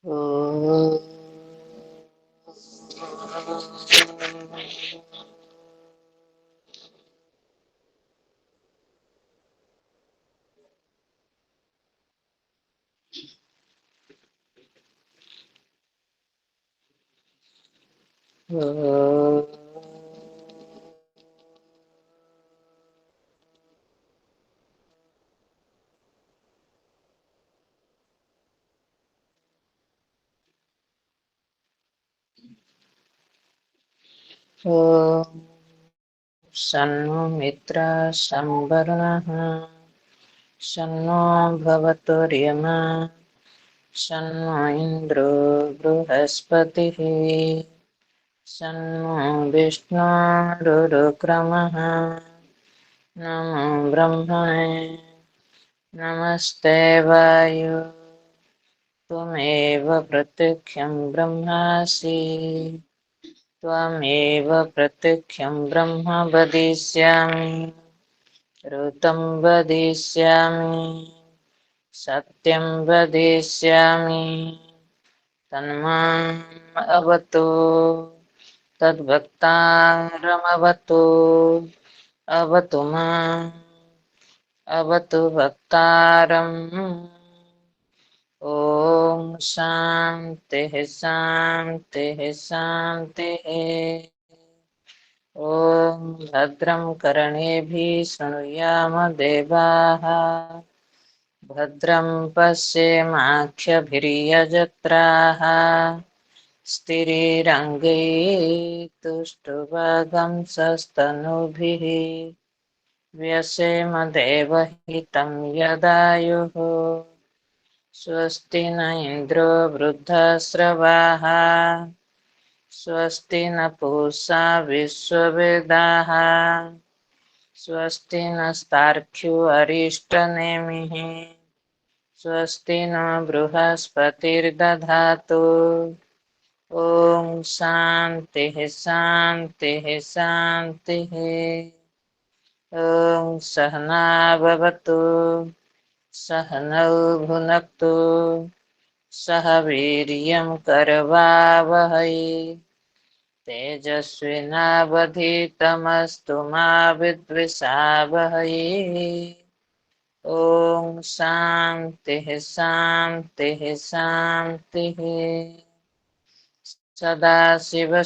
ॐ शन्नो मित्रः संवरुणः शन्नो भवतुर्यमा शन्नो इन्द्रो बृहस्पतिः शन्नो विष्णुरुक्रमः नमो ब्रह्मणे नमस्ते वायु त्वमेव प्रत्यक्षं ब्रह्मासि त्वमेव प्रत्यक्षं ब्रह्म वदिष्यामि ऋतं वदिष्यामि सत्यं वदिष्यामि तन्माम् अवतु तद्भक्तारमवतु अवतु माम् अवतु भक्तारम् ॐ शान्तिः शान्तिः शान्तिः ॐ भद्रं कर्णेभिः शृणुयाम देवाः भद्रं पश्येमाक्षभिर्यजत्राः स्थिरैरङ्गैस्तुष्टुवागंसस्तनूभिः व्यसेम देवहितं यदायुः स्वस्ति न इन्द्रो वृद्धश्रवाः स्वस्ति न पूषा विश्ववेदाः स्वस्ति नस्तार्क्ष्यो अरिष्टनेमिः स्वस्ति न बृहस्पतिर्दधातु ॐ शान्तिः शान्तिः शान्तिः ॐ सहना भवतु सहनौ भुनक्तु सह वीर्यं करवावहै तेजस्विनावधीतमस्तु मा विद्विषावहै ॐ शान्तिः शान्तिः शान्तिः सदाशिवसमारम्भाः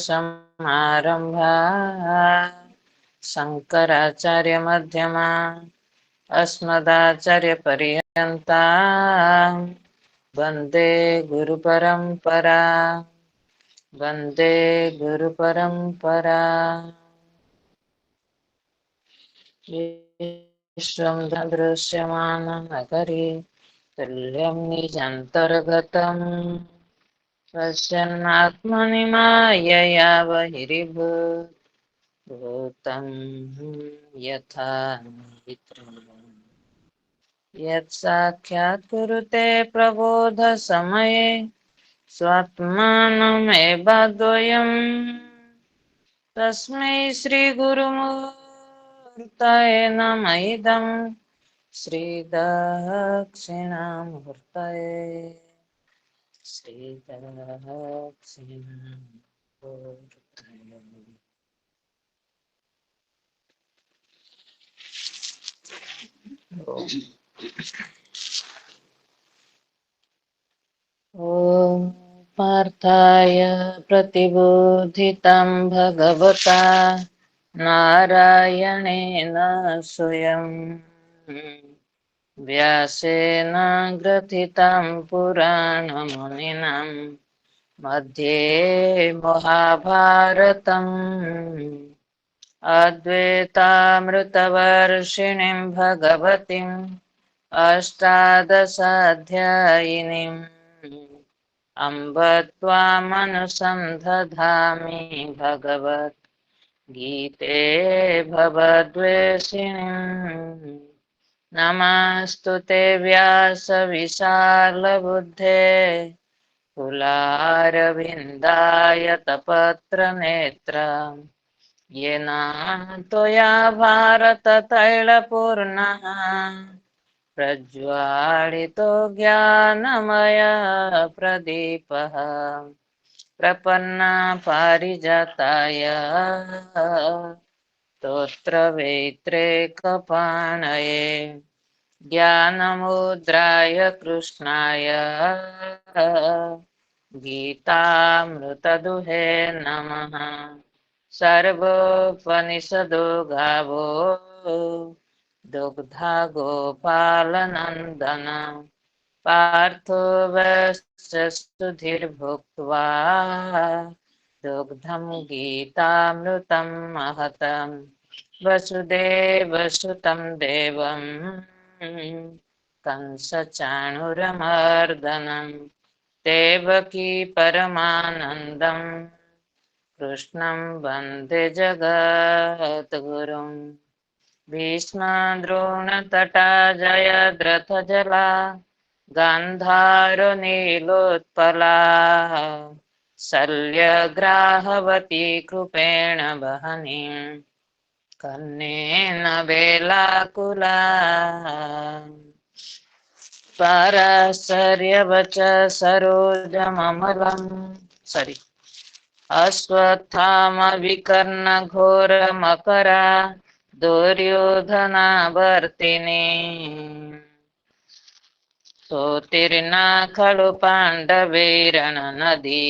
शङ्कराचार्यमध्यमाः अस्मदाचार्यपर्यन्ताः वन्दे गुरुपरम्परा वन्दे गुरुपरम्परा विश्वं दृश्यमाननगरे तुल्यं निजन्तर्गतम् पश्यन्नात्मनि मायया बहिर्भूतं भूतं यथा निद्राम् यत्साक्षात् कुरुते प्रबोधसमये स्वात्मानमेवाद्वयम् तस्मै श्रीगुरुमूर्तये नमः इदं श्रीदक्षिणामूर्तये श्रीदक्षिणामूर्तये। ॐ पार्थाय प्रतिबोधितं भगवता नारायणेन स्वयं व्यासेन ग्रथितं पुराणमुनिना मध्ये महाभारतम् अद्वैतामृतवर्षिणीं भगवतीम् अष्टादशाध्यायिनीम् अम्ब त्वामनुसन्धधामि भगवद्गीते भवद्वेषिणीम् नमस्तु ते व्यासविशालबुद्धे कुलारविन्दायतपत्रनेत्र येन त्वया भारततैलपूर्णः प्रज्वालितो ज्ञानमय प्रदीपः प्रपन्ना पारिजाताय स्तोत्रवेत्रे कपाणये ज्ञानमुद्राय कृष्णाय गीतामृतदुहे नमः। सर्वोपनिषदो गावो दुग्धा गोपालनन्दन पार्थो वैश्यस्तुतिर्भुक्त्वा दुग्धं गीतामृतं महतं वसुदेवसुतं देवं कंसचाणूरमर्दनं देवकी परमानन्दं कृष्णं वन्दे जगद्गुरुं भीष्मद्रोणतटा जयद्रथजला गान्धारो नीलोत्पला शल्यग्राहवती कृपेण वहनीं कर्णेन वेलाकुला पाराशर्यवच सरोजममलं अश्वत्थामविकर्णघोरमकरा दुर्योधनावर्तिनी सोतिर्ना खलु पाण्डवैरणनदी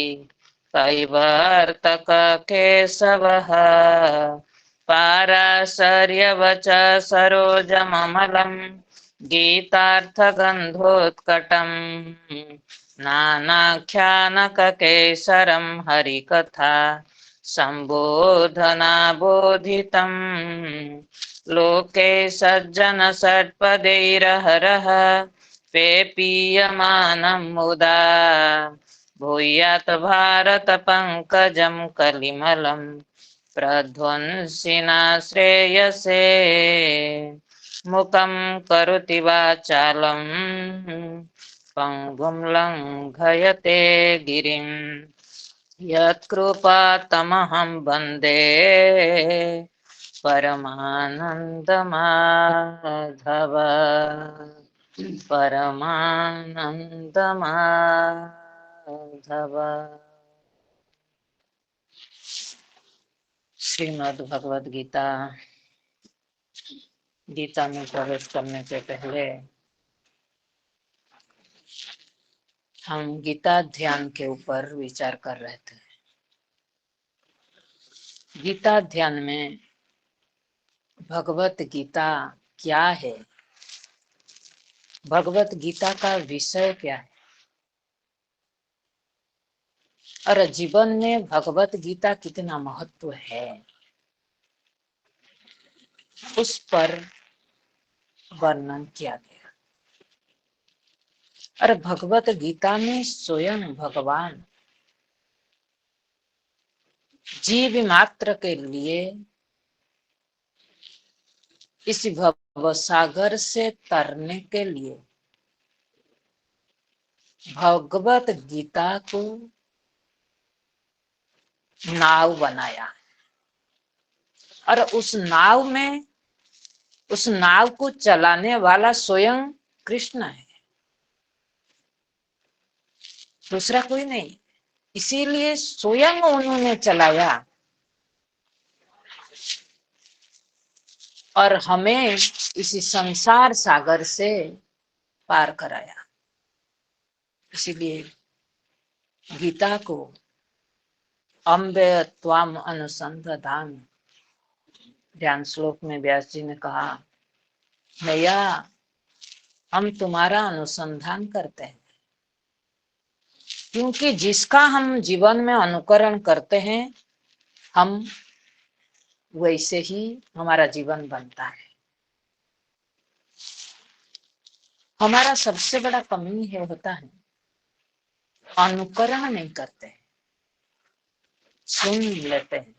कैवर्तक केशवः पाराशर्यवच सरोजममलं गीतार्थगन्धोत्कटम् नानाख्यानककेसरं हरिकथा सम्बोधना बोधितं लोके सज्जनषट्पदैरहरः पेपीयमानं मुदा भूयात् भारत पंकजं कलिमलं प्रध्वंसिना श्रेयसे मुखं करोति वाचालं पंगुं लङ्घयते गिरिं यत्कृपातमहं वन्दे परमानन्दमाधव परमानंदमाधव। श्रीमद् भगवद गीता। गीता में प्रवेश करने से पहले हम गीता ध्यान के ऊपर विचार कर रहे थे। गीता ध्यान में भगवत गीता क्या है, भगवत गीता का विषय क्या है और जीवन में भगवत गीता कितना महत्व है, उस पर वर्णन किया गया। और भगवत गीता में स्वयं भगवान जीव मात्र के लिए इस भव सागर से तरने के लिए भगवत गीता को नाव बनाया और उस नाव में उस नाव को चलाने वाला स्वयं कृष्ण है, दूसरा कोई नहीं। इसीलिए स्वयं उन्होंने चलाया और हमें इसी संसार सागर से पार कराया। इसीलिए गीता को अम्बे त्वाम अनुसंधान ध्यान श्लोक में व्यास जी ने कहा, भैया हम तुम्हारा अनुसंधान करते हैं, क्योंकि जिसका हम जीवन में अनुकरण करते हैं हम वैसे ही हमारा जीवन बनता है। हमारा सबसे बड़ा कमी है होता है अनुकरण नहीं करते, सुन लेते हैं,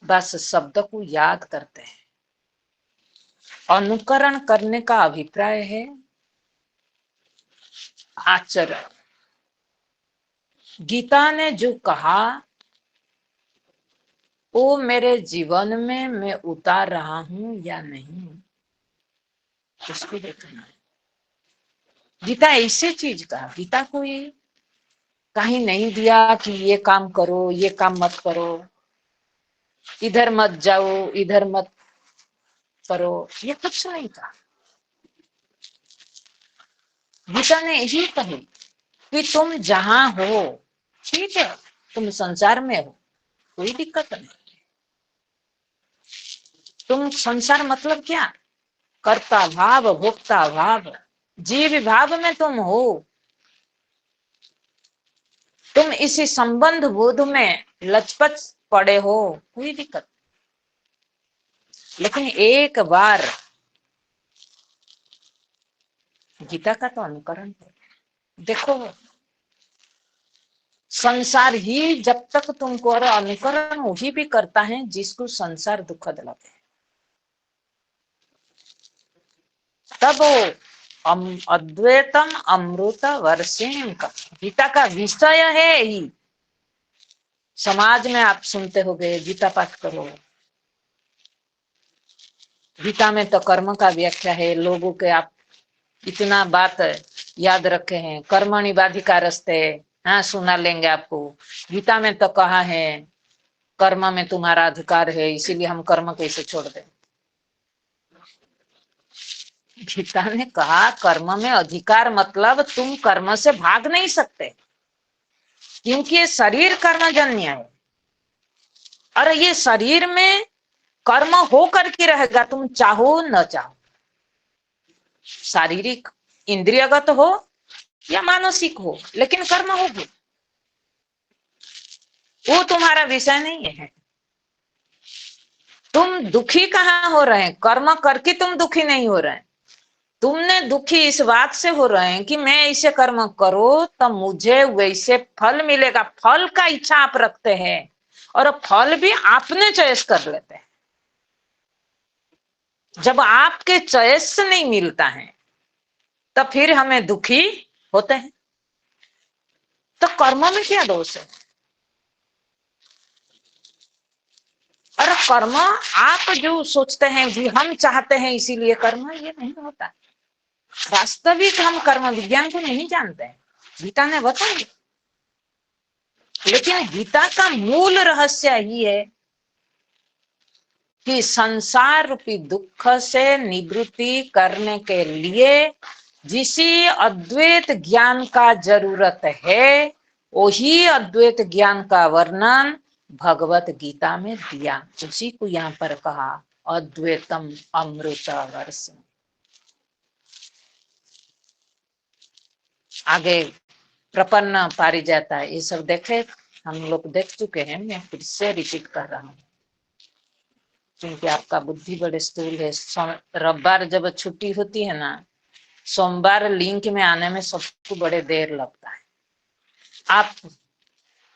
बस शब्द को याद करते हैं। अनुकरण करने का अभिप्राय है आचरण। गीता ने जो कहा वो मेरे जीवन में मैं उतार रहा हूं या नहीं, उसको देखना है। गीता ऐसे चीज का, गीता को ये कहीं नहीं दिया कि ये काम करो, ये काम मत करो, इधर मत जाओ, इधर मत करो, ये कुछ नहीं था। गीता ने यही कही कि तुम जहां हो, ठीक है, तुम संसार में हो, कोई दिक्कत नहीं। तुम संसार मतलब क्या? कर्ता भाव, भोक्ता भाव, जीव भाव में तुम हो। तुम इसी संबंध बोध में लचपच पड़े हो, कोई दिक्कत। लेकिन एक बार गीता का तो अनुकरण करो। देखो, संसार ही जब तक तुमको, और अनुकरण वही भी करता है जिसको संसार दुखद लगे, तब वो अद्वैतम अमृत वर्षिणी का, गीता का विषय है ही। समाज में आप सुनते होंगे गीता पाठ करो, गीता में तो कर्म का व्याख्या है, लोगों के आप इतना बात याद रखे हैं, कर्मणि बाधिकारस्ते, हाँ सुना लेंगे आपको। गीता में तो कहा है कर्म में तुम्हारा अधिकार है, इसीलिए हम कर्म कैसे छोड़ दें। गीता ने कहा कर्म में अधिकार मतलब तुम कर्म से भाग नहीं सकते, क्योंकि ये शरीर कर्मजन्य है, और ये शरीर में कर्म हो करके रहेगा, तुम चाहो न चाहो। शारीरिक इंद्रियगत हो या मानसिक हो, लेकिन कर्म होगी, वो तुम्हारा विषय नहीं है। तुम दुखी कहाँ हो रहे हैं? कर्म करके तुम दुखी नहीं हो रहे हैं, तुमने दुखी इस बात से हो रहे हैं कि मैं ऐसे कर्म करो तो मुझे वैसे फल मिलेगा। फल का इच्छा आप रखते हैं, और फल भी आपने चॉइस कर लेते हैं। जब आपके चॉइस से नहीं मिलता है तो फिर हमें दुखी होते हैं। तो कर्म में क्या दोष है? और कर्म आप जो सोचते हैं जी हम चाहते हैं इसीलिए कर्म, ये नहीं होता। वास्तविक हम कर्म विज्ञान को नहीं जानते हैं, गीता ने बताया। लेकिन गीता का मूल रहस्य ही है कि संसार रूपी दुख से निवृत्ति करने के लिए जिसी अद्वैत ज्ञान का जरूरत है, वही अद्वैत ज्ञान का वर्णन भगवत गीता में दिया। उसी को यहाँ पर कहा अद्वैतम अमृत वर्ष। आगे प्रपन्न पारिजाता है, ये सब देखे, हम लोग देख चुके हैं, मैं फिर से रिपीट कर रहा हूँ क्योंकि आपका बुद्धि बड़े स्थूल है। रविवार जब छुट्टी होती है ना, सोमवार लिंक में आने में सबको बड़े देर लगता है। आप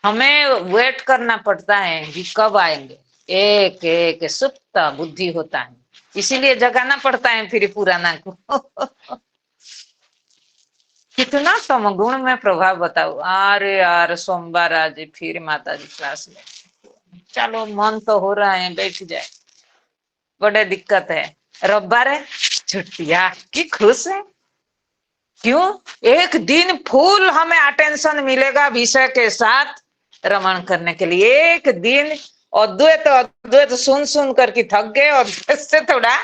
हमें वेट करना पड़ता है कि कब आएंगे, एक एक सुप्त बुद्धि होता है, इसीलिए जगाना पड़ता है फिर पुराना को। कितना तमगुण में प्रभाव बताओ। अरे यार सोमवार आज फिर माता जी क्लास में, चलो मन तो हो रहा है बैठ जाए, बड़े दिक्कत है। रविवार है, छुट्टियां की खुश है। क्यों? एक दिन फुल हमें अटेंशन मिलेगा विषय के साथ रमण करने के लिए। एक दिन अद्वैत अद्वैत सुन सुन करके थक गए, और से थोड़ा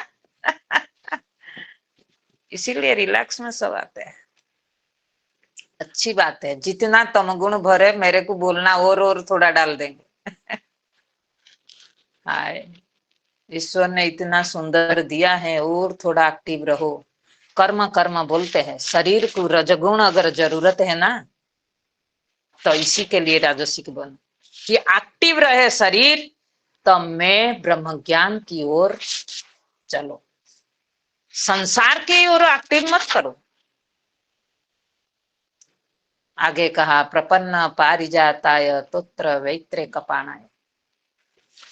इसीलिए रिलैक्स में सब आते हैं। अच्छी बात है, जितना तमगुण भरे मेरे को बोलना, और थोड़ा डाल देंगे। हाय, ईश्वर ने इतना सुंदर दिया है, और थोड़ा एक्टिव रहो। कर्म कर्म बोलते हैं, शरीर को रजगुण अगर जरूरत है ना, तो इसी के लिए राजसिक बनो कि एक्टिव रहे शरीर, तो मैं ब्रह्म ज्ञान की ओर चलो, संसार की ओर एक्टिव मत करो। आगे कहा प्रपन्न पारिजाताय तोत्र वैत्रे कपाणाय।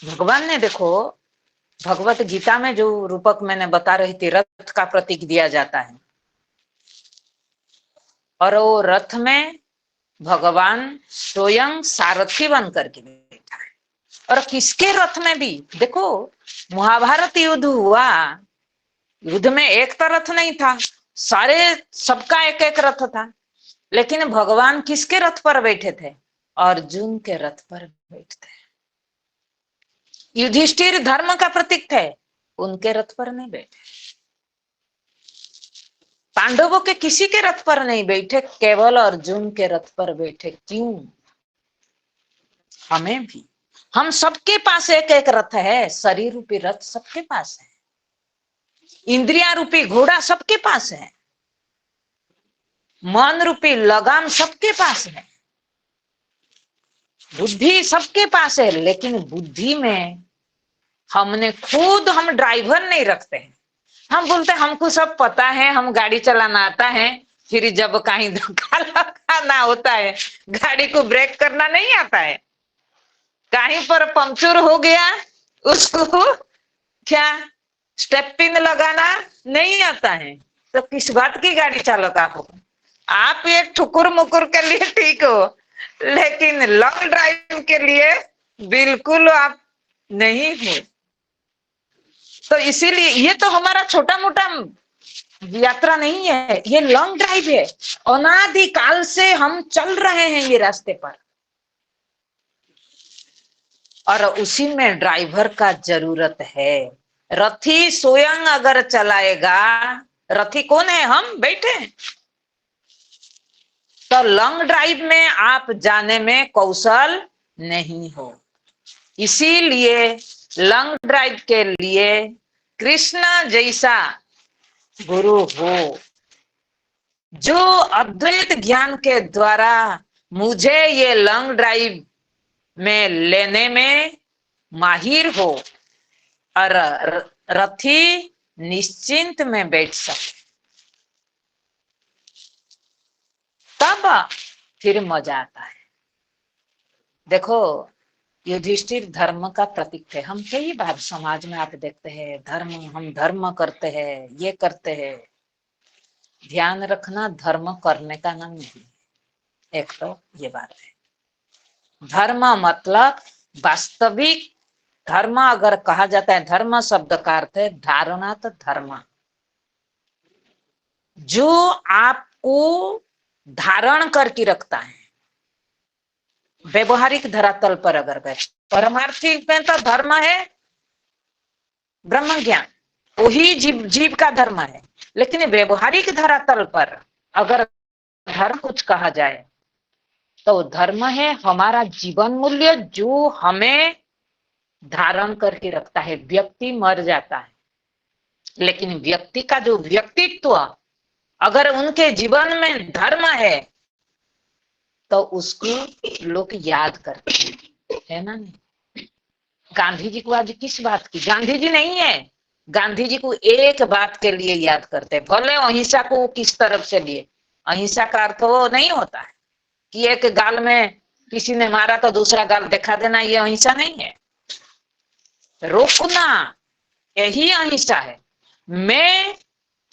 भगवान ने देखो, भगवत गीता में जो रूपक मैंने बता रही थी, रथ का प्रतीक दिया जाता है, और वो रथ में भगवान स्वयं सारथी बन करके बैठा है। और किसके रथ में भी देखो, महाभारत युद्ध हुआ युद्ध में एक तो रथ नहीं था, सारे सबका एक एक रथ था, लेकिन भगवान किसके रथ पर बैठे थे? अर्जुन के रथ पर बैठते। युधिष्ठिर धर्म का प्रतीक थे, उनके रथ पर नहीं बैठे। पांडवों के किसी के रथ पर नहीं बैठे, केवल अर्जुन के रथ पर बैठे। क्यों? हमें भी, हम सबके पास एक एक रथ है। शरीर रूपी रथ सबके पास है, इंद्रिया रूपी घोड़ा सबके पास है, मन रूपी लगाम सबके पास है, बुद्धि सबके पास है। लेकिन बुद्धि में हमने खुद हम ड्राइवर नहीं रखते हैं। हम बोलते हैं हमको सब पता है, हम गाड़ी चलाना आता है, फिर जब कहीं धक्का लगाना होता है, गाड़ी को ब्रेक करना नहीं आता है, कहीं पर पंक्चर हो गया, उसको क्या स्टेप पिन लगाना नहीं आता है, तो किस बात की गाड़ी चालक आप हो? आप ये ठुकुर मुकुर के लिए ठीक हो, लेकिन लॉन्ग ड्राइव के लिए बिल्कुल आप नहीं हो। तो इसीलिए ये तो हमारा छोटा मोटा यात्रा नहीं है, ये लॉन्ग ड्राइव है। अनादिकाल से हम चल रहे हैं ये रास्ते पर, और उसी में ड्राइवर का जरूरत है। रथी स्वयं अगर चलाएगा, रथी कौन है? हम बैठे हैं। तो लॉन्ग ड्राइव में आप जाने में कौशल नहीं हो, इसीलिए लॉन्ग ड्राइव के लिए कृष्ण जैसा गुरु हो, जो अद्वैत ज्ञान के द्वारा मुझे ये लॉन्ग ड्राइव में लेने में माहिर हो, और रथी निश्चिंत में बैठ सके, तब फिर मजा आता है। देखो, युधिष्ठिर धर्म का प्रतीक थे। हम कई बार समाज में आप देखते हैं, धर्म, हम धर्म करते हैं, ये करते हैं। ध्यान रखना, धर्म करने का नाम नहीं। एक तो ये बात है, धर्म मतलब वास्तविक धर्म अगर कहा जाता है, धर्म शब्द का अर्थ है धारणा। तो धर्म जो आपको धारण करके रखता है, व्यवहारिक धरातल पर अगर गए, परमार्थिक में तो धर्म है ब्रह्म ज्ञान, वही जीव का धर्म है। लेकिन व्यवहारिक धरातल पर अगर धर्म कुछ कहा जाए, तो धर्म है हमारा जीवन मूल्य, जो हमें धारण करके रखता है। व्यक्ति मर जाता है, लेकिन व्यक्ति का जो व्यक्तित्व अगर उनके जीवन में धर्म है, तो उसको लोग याद करते हैं, है ना? नहीं, गांधी जी को आज किस बात की? गांधी जी नहीं है, गांधी जी को एक बात के लिए याद करते हैं। भले अहिंसा को किस तरफ से लिए, अहिंसा का अर्थ वो नहीं होता है कि एक गाल में किसी ने मारा तो दूसरा गाल दिखा देना, ये अहिंसा नहीं है। रोकना, यही अहिंसा है। मैं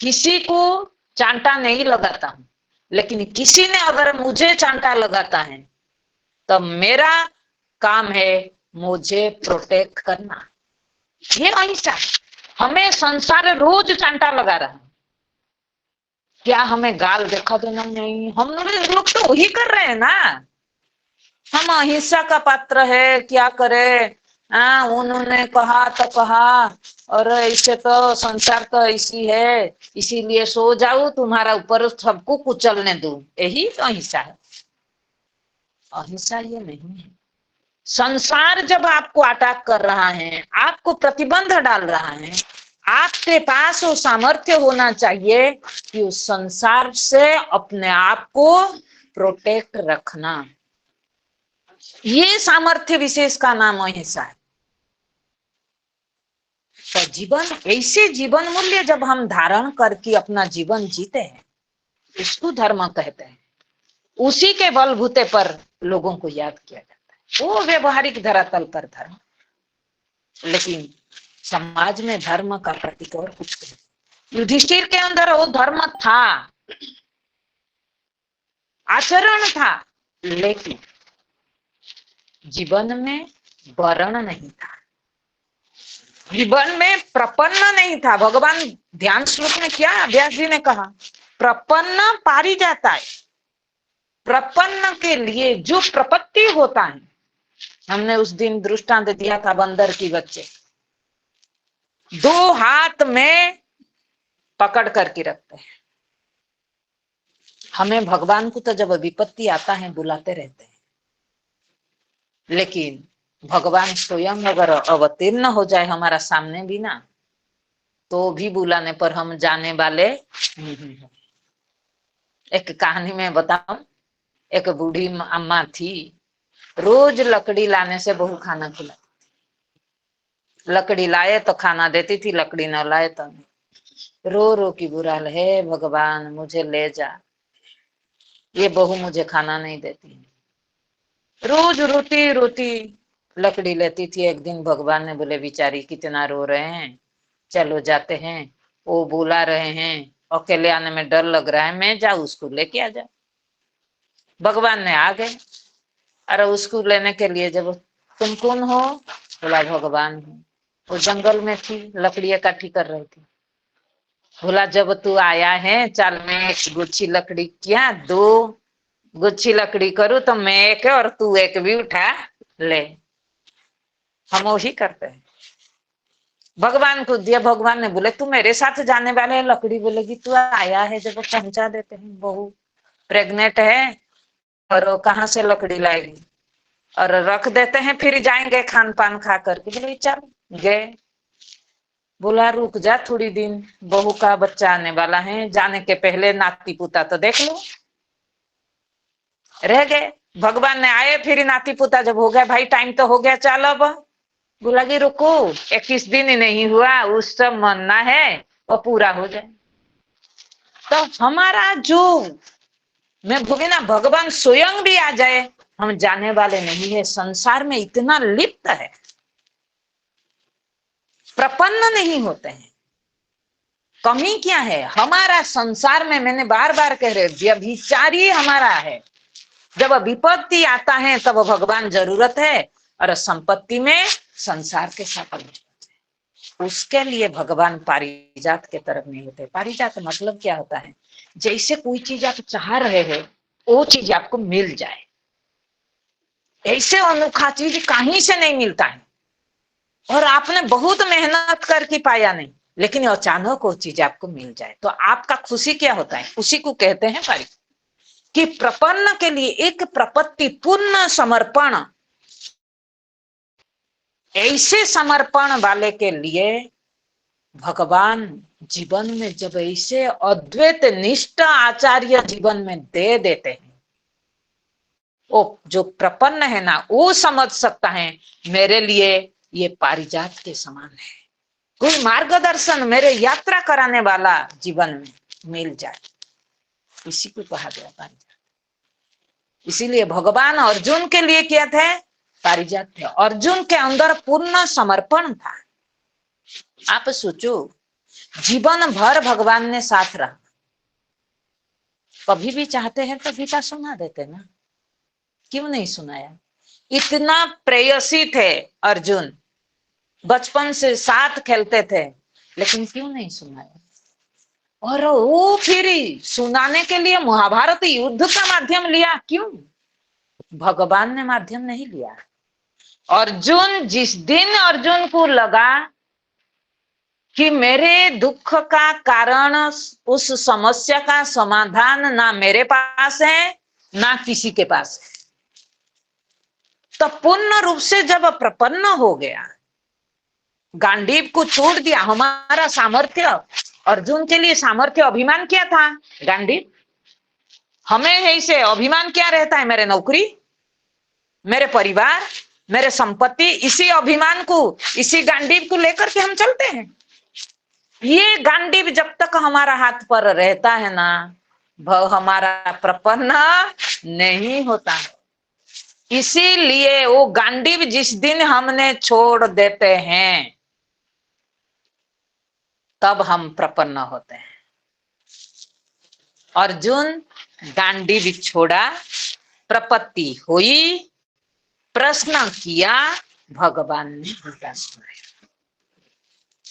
किसी को चांटा नहीं लगाता हूं, लेकिन किसी ने अगर मुझे चांटा लगाता है, तो मेरा काम है मुझे प्रोटेक्ट करना। ये अहिंसा। हमें संसार रोज चांटा लगा रहा है, क्या हमें गाल देखा देना? नहीं, हम लोग तो वही कर रहे हैं ना। हम अहिंसा का पात्र है, क्या करे? उन्होंने कहा तो कहा, और इससे तो संसार तो ऐसी है, इसीलिए सो जाओ, तुम्हारा ऊपर सबको कुचलने दो, यही तो अहिंसा है। अहिंसा ये नहीं है। संसार जब आपको अटैक कर रहा है, आपको प्रतिबंध डाल रहा है, आपके पास वो सामर्थ्य होना चाहिए कि उस संसार से अपने आप को प्रोटेक्ट रखना। ये सामर्थ्य विशेष का नाम अहिंसा है। तो जीवन, ऐसे जीवन मूल्य जब हम धारण करके अपना जीवन जीते हैं, इसको धर्म कहते हैं। उसी के बलबूते पर लोगों को याद किया जाता है, वो व्यवहारिक धरातल पर धर्म। लेकिन समाज में धर्म का प्रतीक और कुछ नहीं। युधिष्ठिर के अंदर वो धर्म था, आचरण था, लेकिन जीवन में वर्ण नहीं था। जीवन में प्रपन्न नहीं था। भगवान ध्यान श्लोक में क्या व्यास जी ने कहा, प्रपन्न पारी जाता है। प्रपन्न के लिए जो प्रपत्ति होता है, हमने उस दिन दृष्टांत दिया था बंदर की बच्चे, 2 हाथ में पकड़ करके रखते हैं। हमें भगवान को तो जब विपत्ति आता है बुलाते रहते हैं, लेकिन भगवान स्वयं अगर अवतीर्ण हो जाए हमारा सामने भी ना, तो भी बुलाने पर हम जाने वाले नहीं हैं। एक कहानी में बताऊं, एक बूढ़ी अम्मा थी, रोज लकड़ी लाने से बहू खाना खिलाती। लकड़ी लाए तो खाना देती थी, लकड़ी न लाए तो नहीं। रो रो की बुरा है, भगवान मुझे ले जा, ये बहू मुझे खाना नहीं देती। रोज रोती रोती लकड़ी लेती थी। एक दिन भगवान ने बोले, बिचारी कितना रो रहे हैं, चलो जाते हैं, वो बुला रहे हैं, अकेले आने में डर लग रहा है, मैं जाऊं उसको लेके आ जा। भगवान ने आ गए। अरे उसको लेने के लिए जब, तुम कौन हो? बोला भगवान हूँ। वो जंगल में थी, लकड़ी इकट्ठी कर रही थी। बोला जब तू आया है, चल मैं एक गुच्छी लकड़ी, क्या 2 गुच्छी लकड़ी करूं तो मैं एक और तू एक भी उठा ले। हम वही करते हैं, भगवान को दिया। भगवान ने बोले तू मेरे साथ जाने वाले है। लकड़ी बोलेगी तू आया है जब पहुंचा देते हैं। बहू प्रेग्नेंट है और वो कहाँ से लकड़ी लाएगी, और रख देते हैं, फिर जाएंगे खान पान खा करके। बोले चल गए। बोला रुक जा थोड़ी दिन, बहू का बच्चा आने वाला है, जाने के पहले नाती पोता तो देख लो। रह गए। भगवान ने आए, फिर नाती पोता जब हो गया, भाई टाइम तो हो गया, चल अब। बोला कि रुको, 21 दिन ही नहीं हुआ, उस सब मानना है और पूरा हो जाए। तो हमारा जो, मैं बोली ना, भगवान स्वयं भी आ जाए, हम जाने वाले नहीं है। संसार में इतना लिप्त है, प्रपन्न नहीं होते हैं। कमी क्या है हमारा संसार में? मैंने बार बार कह रहे, व्यभिचारी हमारा है। जब विपत्ति आता है तब भगवान जरूरत है, और संपत्ति में संसार के साथ उसके लिए भगवान पारिजात के तरफ नहीं होते। पारिजात मतलब क्या होता है? जैसे कोई चीज आप चाह रहे हो, वो चीज आपको मिल जाए। ऐसे अनोखा चीज कहीं से नहीं मिलता है, और आपने बहुत मेहनत करके पाया नहीं, लेकिन अचानक वो चीज आपको मिल जाए तो आपका खुशी क्या होता है? उसी को कहते हैं पारिजात। कि प्रपन्न के लिए एक प्रपत्ति पूर्ण समर्पण, ऐसे समर्पण वाले के लिए भगवान जीवन में जब ऐसे अद्वैत निष्ठ आचार्य जीवन में दे देते हैं, वो जो प्रपन्न है ना, वो समझ सकता है मेरे लिए ये पारिजात के समान है। कोई मार्गदर्शन मेरे यात्रा कराने वाला जीवन में मिल जाए, इसी को कहा गया पारिजात। इसीलिए भगवान अर्जुन के लिए क्या थे? पारिजात थे। अर्जुन के अंदर पूर्ण समर्पण था। आप सोचो, जीवन भर भगवान ने साथ रहा, कभी भी चाहते हैं तो गीता सुना देते ना, क्यों नहीं सुनाया? इतना प्रेयसी थे अर्जुन, बचपन से साथ खेलते थे, लेकिन क्यों नहीं सुनाया? और वो फिर सुनाने के लिए महाभारत युद्ध का माध्यम लिया, क्यों? भगवान ने माध्यम नहीं लिया। अर्जुन, जिस दिन अर्जुन को लगा कि मेरे दुख का कारण, उस समस्या का समाधान ना मेरे पास है ना किसी के पास है, तो पूर्ण रूप से जब प्रपन्न हो गया, गांडीव को छोड़ दिया। हमारा सामर्थ्य, अर्जुन के लिए सामर्थ्य अभिमान क्या था? गांडीव। हमें ऐसे अभिमान क्या रहता है? मेरे नौकरी, मेरे परिवार, मेरे संपत्ति, इसी अभिमान को, इसी गांडीव को लेकर के हम चलते हैं। ये गांडीव जब तक हमारा हाथ पर रहता है ना, हमारा प्रपन्न नहीं होता है। इसीलिए वो गांडीव जिस दिन हमने छोड़ देते हैं, तब हम प्रपन्न होते हैं। अर्जुन गांडीव छोड़ा, प्रपत्ति हुई, प्रश्न किया, भगवान ने गीता सुनाया।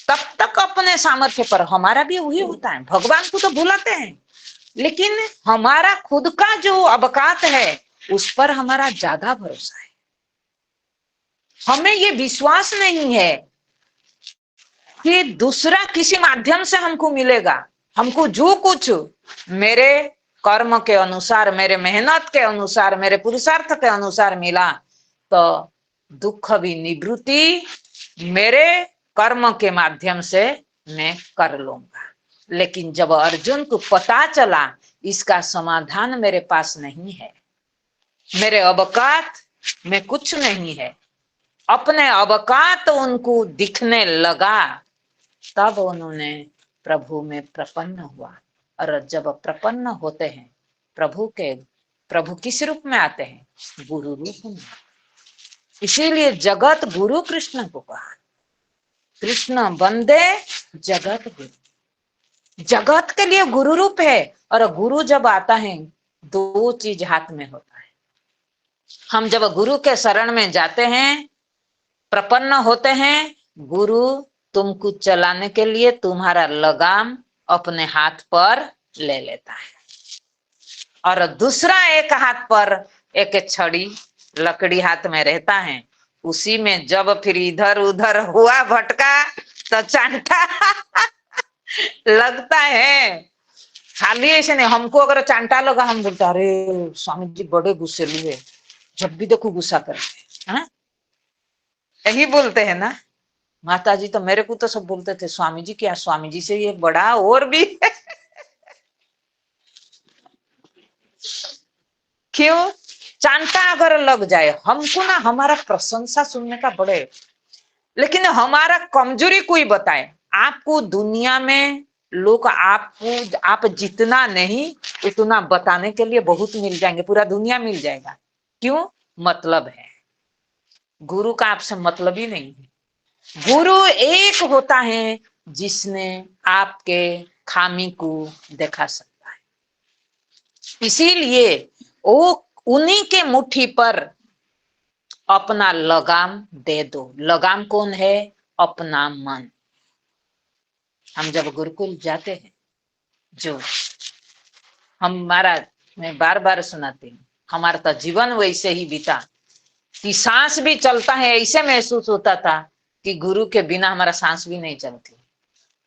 तब तक अपने सामर्थ्य पर, हमारा भी वही होता है, भगवान को तो बुलाते हैं लेकिन हमारा खुद का जो अवकात है उस पर हमारा ज्यादा भरोसा है। हमें ये विश्वास नहीं है कि दूसरा किसी माध्यम से हमको मिलेगा। हमको जो कुछ मेरे कर्म के अनुसार, मेरे मेहनत के अनुसार, मेरे पुरुषार्थ के अनुसार मिला, तो दुख भी निवृत्ति मेरे कर्म के माध्यम से मैं कर लूंगा। लेकिन जब अर्जुन को पता चला इसका समाधान मेरे पास नहीं है, मेरे अवकात में कुछ नहीं है, अपने अवकात उनको दिखने लगा, तब उन्होंने प्रभु में प्रपन्न हुआ। और जब प्रपन्न होते हैं प्रभु किस रूप में आते हैं? गुरु रूप में। इसीलिए जगत गुरु कृष्ण को कहा, कृष्ण वंदे जगत गुरु। जगत के लिए गुरु रूप है। और गुरु जब आता है दो चीज हाथ में होता है। हम जब गुरु के शरण में जाते हैं, प्रपन्न होते हैं, गुरु तुमको चलाने के लिए तुम्हारा लगाम अपने हाथ पर ले लेता है। और दूसरा एक हाथ पर एक छड़ी लकड़ी हाथ में रहता है, उसी में जब फिर इधर उधर हुआ भटका तो चांटा लगता है। खाली ऐसे नहीं, हमको अगर चांटा लगा हम बोलते अरे स्वामी जी बड़े गुस्सेलू है, जब भी देखो गुस्सा करते हैं, यही बोलते हैं ना। माता जी तो मेरे को तो सब बोलते थे स्वामी जी क्या, स्वामी जी से ये बड़ा और भी क्यों? चांटा अगर लग जाए हमको ना, हमारा प्रशंसा सुनने का बड़े, लेकिन हमारा कमजोरी कोई बताए। आपको दुनिया में लोग आप जितना नहीं उतना बताने के लिए बहुत मिल जाएंगे, पूरा दुनिया मिल जाएगा। क्यों? मतलब है। गुरु का आपसे मतलब ही नहीं है। गुरु एक होता है जिसने आपके खामी को देखा सकता है। इसीलिए वो उन्हीं के मुट्ठी पर अपना लगाम दे दो। लगाम कौन है? अपना मन। हम जब गुरुकुल जाते हैं, जो हमारा, मैं बार बार सुनाती हूँ, हमारा तो जीवन वैसे ही बीता कि सांस भी चलता है ऐसे महसूस होता था कि गुरु के बिना हमारा सांस भी नहीं चलती।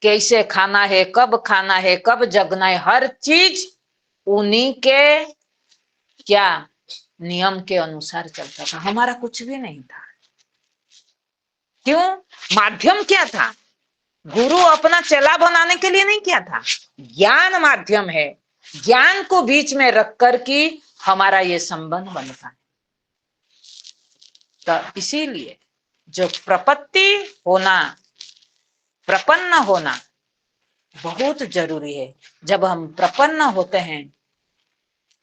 कैसे खाना है, कब खाना है, कब जगना है, हर चीज उन्हीं के क्या नियम के अनुसार चलता था। हमारा कुछ भी नहीं था। क्यों? माध्यम क्या था? गुरु अपना चेला बनाने के लिए नहीं किया था, ज्ञान माध्यम है। ज्ञान को बीच में रख कर के हमारा ये संबंध बनता है। तो इसीलिए जो प्रपत्ति होना, प्रपन्न होना बहुत जरूरी है। जब हम प्रपन्न होते हैं,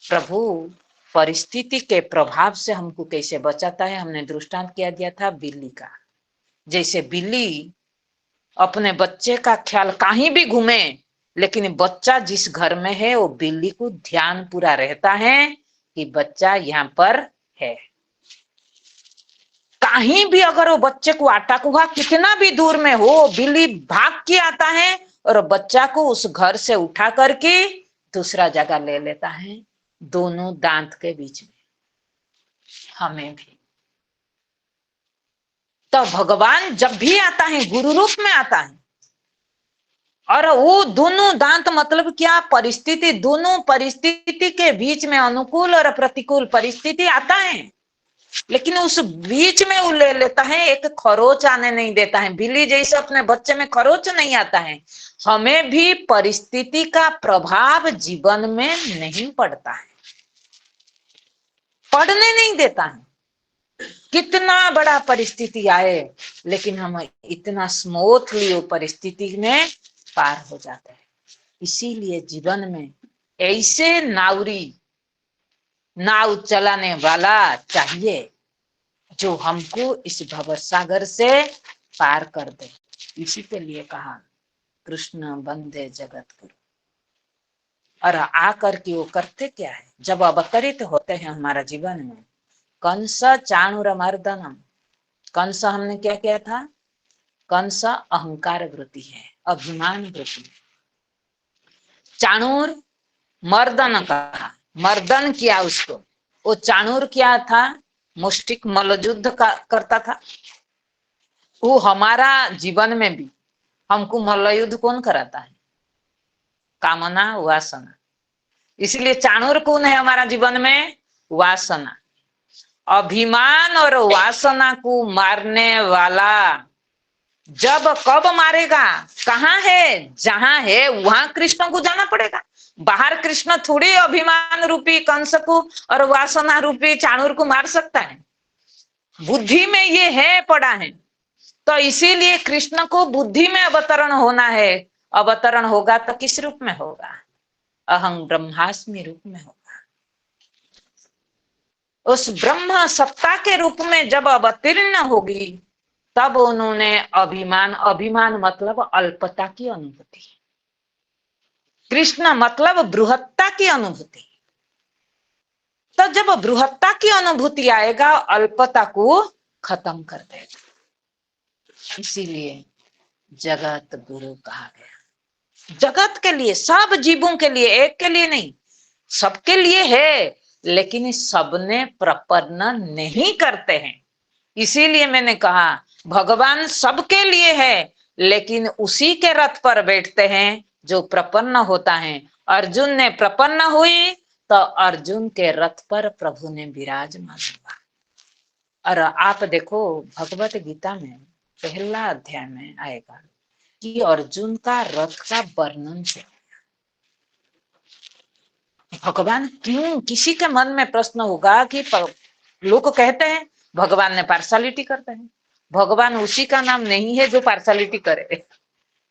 प्रभु परिस्थिति के प्रभाव से हमको कैसे बचाता है, हमने दृष्टांत क्या दिया था बिल्ली का। जैसे बिल्ली अपने बच्चे का ख्याल कहीं भी घूमे, लेकिन बच्चा जिस घर में है वो बिल्ली को ध्यान पूरा रहता है कि बच्चा यहाँ पर है। कहीं भी अगर वो बच्चे को आटा कुहा कितना भी दूर में हो, बिल्ली भाग के आता है और बच्चा को उस घर से उठा करके दूसरा जगह ले लेता है, दोनों दांत के बीच में। हमें भी तो भगवान जब भी आता है गुरु रूप में आता है, और वो दोनों दांत मतलब क्या? परिस्थिति, दोनों परिस्थिति के बीच में अनुकूल और प्रतिकूल परिस्थिति आता है, लेकिन उस बीच में वो ले लेता है, एक खरोच आने नहीं देता है। बिल्ली जैसे अपने बच्चे में खरोच नहीं आता है, हमें भी परिस्थिति का प्रभाव जीवन में नहीं पड़ता है, पढ़ने नहीं देता है। कितना बड़ा परिस्थिति आए, लेकिन हम इतना स्मूथली वो परिस्थिति में पार हो जाते हैं। इसीलिए जीवन में ऐसे नाव चलाने वाला चाहिए जो हमको इस भवसागर से पार कर दे। इसी के लिए कहा कृष्ण वंदे जगत गुरु। और आकर के वो करते क्या है? जब अवतरित होते हैं हमारा जीवन में, कंस चाणूर मर्दनम, कंस हमने क्या किया था? कंस अहंकार वृत्ति है, अभिमान वृत्ति। चाणूर मर्दन कहा, मर्दन किया उसको। वो चाणूर क्या था? मुष्टिक मल्लयुद्ध करता था। वो हमारा जीवन में भी हमको मल्लयुद्ध कौन कराता है? कामना, वासना। इसलिए चाणूर कौन है हमारा जीवन में? वासना। अभिमान और वासना को मारने वाला जब कब मारेगा? कहाँ है? जहां है वहां कृष्ण को जाना पड़ेगा। बाहर कृष्ण थोड़ी अभिमान रूपी कंस को और वासना रूपी चाणूर को मार सकता है। बुद्धि में ये है, पड़ा है। तो इसीलिए कृष्ण को बुद्धि में अवतरण होना है। अवतरण होगा तो किस रूप में होगा? अहं ब्रह्मास्मि रूप में होगा। उस ब्रह्म सत्ता के रूप में जब अवतीर्ण होगी तब उन्होंने अभिमान, अभिमान मतलब अल्पता की अनुभूति, कृष्ण मतलब बृहत्ता की अनुभूति। तो जब बृहत्ता की अनुभूति आएगा अल्पता को खत्म कर देगा। इसीलिए जगत गुरु कहा गया। जगत के लिए, सब जीवों के लिए, एक के लिए नहीं, सबके लिए है, लेकिन सबने प्रपन्न नहीं करते हैं। इसीलिए मैंने कहा भगवान सबके लिए है, लेकिन उसी के रथ पर बैठते हैं जो प्रपन्न होता है। अर्जुन ने प्रपन्न हुई तो अर्जुन के रथ पर प्रभु ने विराजमान हुआ। और आप देखो भगवत गीता में पहला अध्याय में आएगा कि अर्जुन का रथ का वर्णन है। भगवान क्यों? किसी के मन में प्रश्न होगा कि लोग कहते हैं भगवान ने पार्शलिटी करते हैं। भगवान उसी का नाम नहीं है जो पार्शलिटी करे।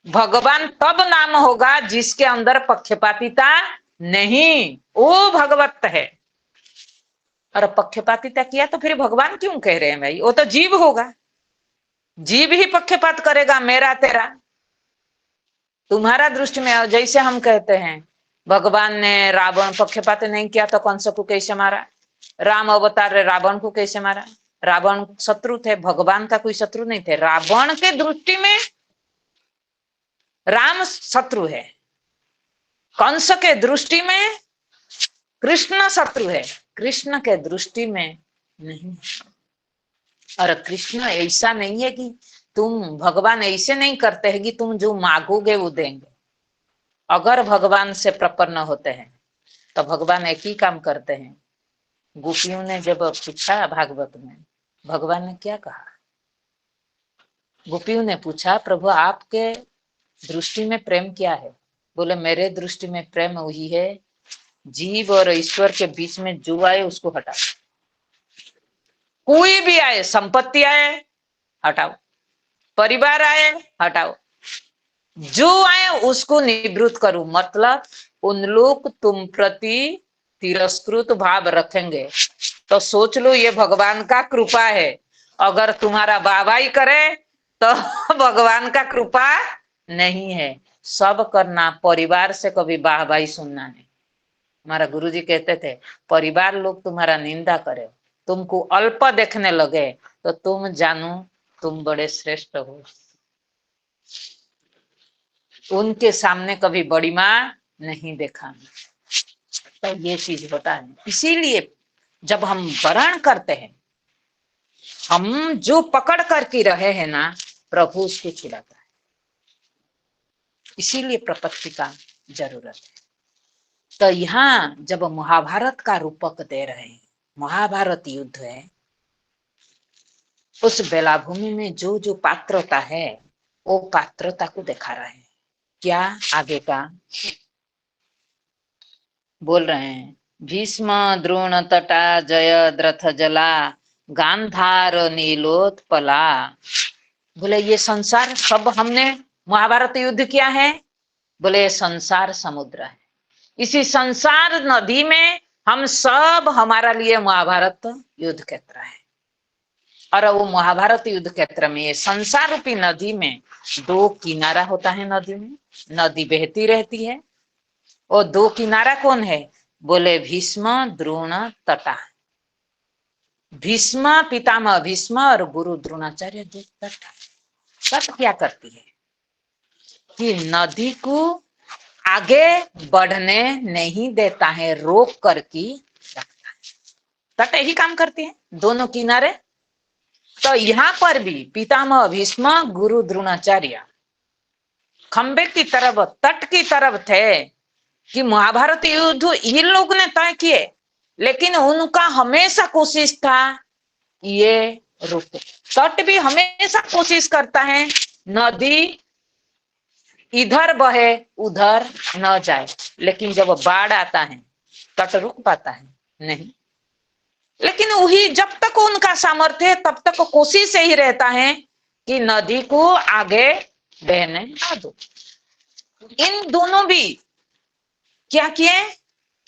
भगवान तब नाम होगा जिसके अंदर पक्षपातिता नहीं, वो भगवत है। और पक्षपातिता किया तो फिर भगवान क्यों कह रहे हैं भाई? वो तो जीव होगा, जीव ही पक्षपात करेगा, मेरा तेरा तुम्हारा दृष्टि में। जैसे हम कहते हैं भगवान ने रावण पक्षपात नहीं किया तो कंस को कैसे मारा? राम अवतार रावण को कैसे मारा? रावण शत्रु थे, भगवान का कोई शत्रु नहीं थे। रावण के दृष्टि में राम शत्रु है, कंस के दृष्टि में कृष्ण शत्रु है, कृष्ण के दृष्टि में नहीं। और कृष्ण ऐसा नहीं है कि तुम, भगवान ऐसे नहीं करते हैं कि तुम जो मांगोगे वो देंगे। अगर भगवान से प्रपन्न होते हैं तो भगवान एक ही काम करते हैं। गोपियों ने जब पूछा भागवत में, भगवान ने क्या कहा? गोपियों ने पूछा प्रभु आपके दृष्टि में प्रेम क्या है? बोले मेरे दृष्टि में प्रेम वही है जीव और ईश्वर के बीच में जो आए उसको हटाओ। कोई भी आए, संपत्ति आए हटाओ, परिवार आए हटाओ, जो आए उसको निवृत्त करो। मतलब उन लोग तुम प्रति तिरस्कृत भाव रखेंगे तो सोच लो ये भगवान का कृपा है। अगर तुम्हारा वाहवाही करे तो भगवान का कृपा नहीं है। सब करना, परिवार से कभी वाहवाही सुनना नहीं। हमारा गुरुजी कहते थे परिवार लोग तुम्हारा निंदा करे, तुमको अल्प देखने लगे तो तुम जानो तुम बड़े श्रेष्ठ हो। उनके सामने कभी बड़ी मां नहीं देखा। तो ये चीज होता है। इसीलिए जब हम वरण करते हैं, हम जो पकड़ करके रहे हैं ना, प्रभु उसको छुड़ाता है। इसीलिए प्रपत्ति का जरूरत है। तो यहाँ जब महाभारत का रूपक दे रहे हैं, महाभारत युद्ध है, उस बेलाभूमि में जो जो पात्रता है वो पात्रता को दिखा रहे हैं। क्या आगे का बोल रहे हैं? भीष्म द्रोण तटा जयद्रथ जला गांधार नीलोत्पला। बोले ये संसार सब हमने महाभारत युद्ध किया है। बोले संसार समुद्र है, इसी संसार नदी में हम सब, हमारा लिए महाभारत युद्ध क्षेत्र है। और वो महाभारत युद्ध क्षेत्र में, ये संसार रूपी नदी में दो किनारा होता है। नदी में नदी बहती रहती है, और दो किनारा कौन है? बोले भीष्म द्रोण तटा। भीष्म पितामह भीष्म और गुरु द्रोणाचार्य दो तट। तट क्या करती है कि नदी को आगे बढ़ने नहीं देता है, रोक करके रखता है। तट यही काम करती है, दोनों किनारे। तो यहाँ पर भी पितामह भीष्म, गुरु द्रोणाचार्य खंबे की तरफ, तट की तरफ थे कि महाभारत युद्ध ये लोग ने तय किए, लेकिन उनका हमेशा कोशिश था ये रुके। तट भी हमेशा कोशिश करता है नदी इधर बहे उधर न जाए, लेकिन जब बाढ़ आता है तट रुक पाता है नहीं। लेकिन वही जब तक उनका सामर्थ्य है तब तक कोशिश यही रहता है कि नदी को आगे बहने ना दो। इन दोनों भी क्या किए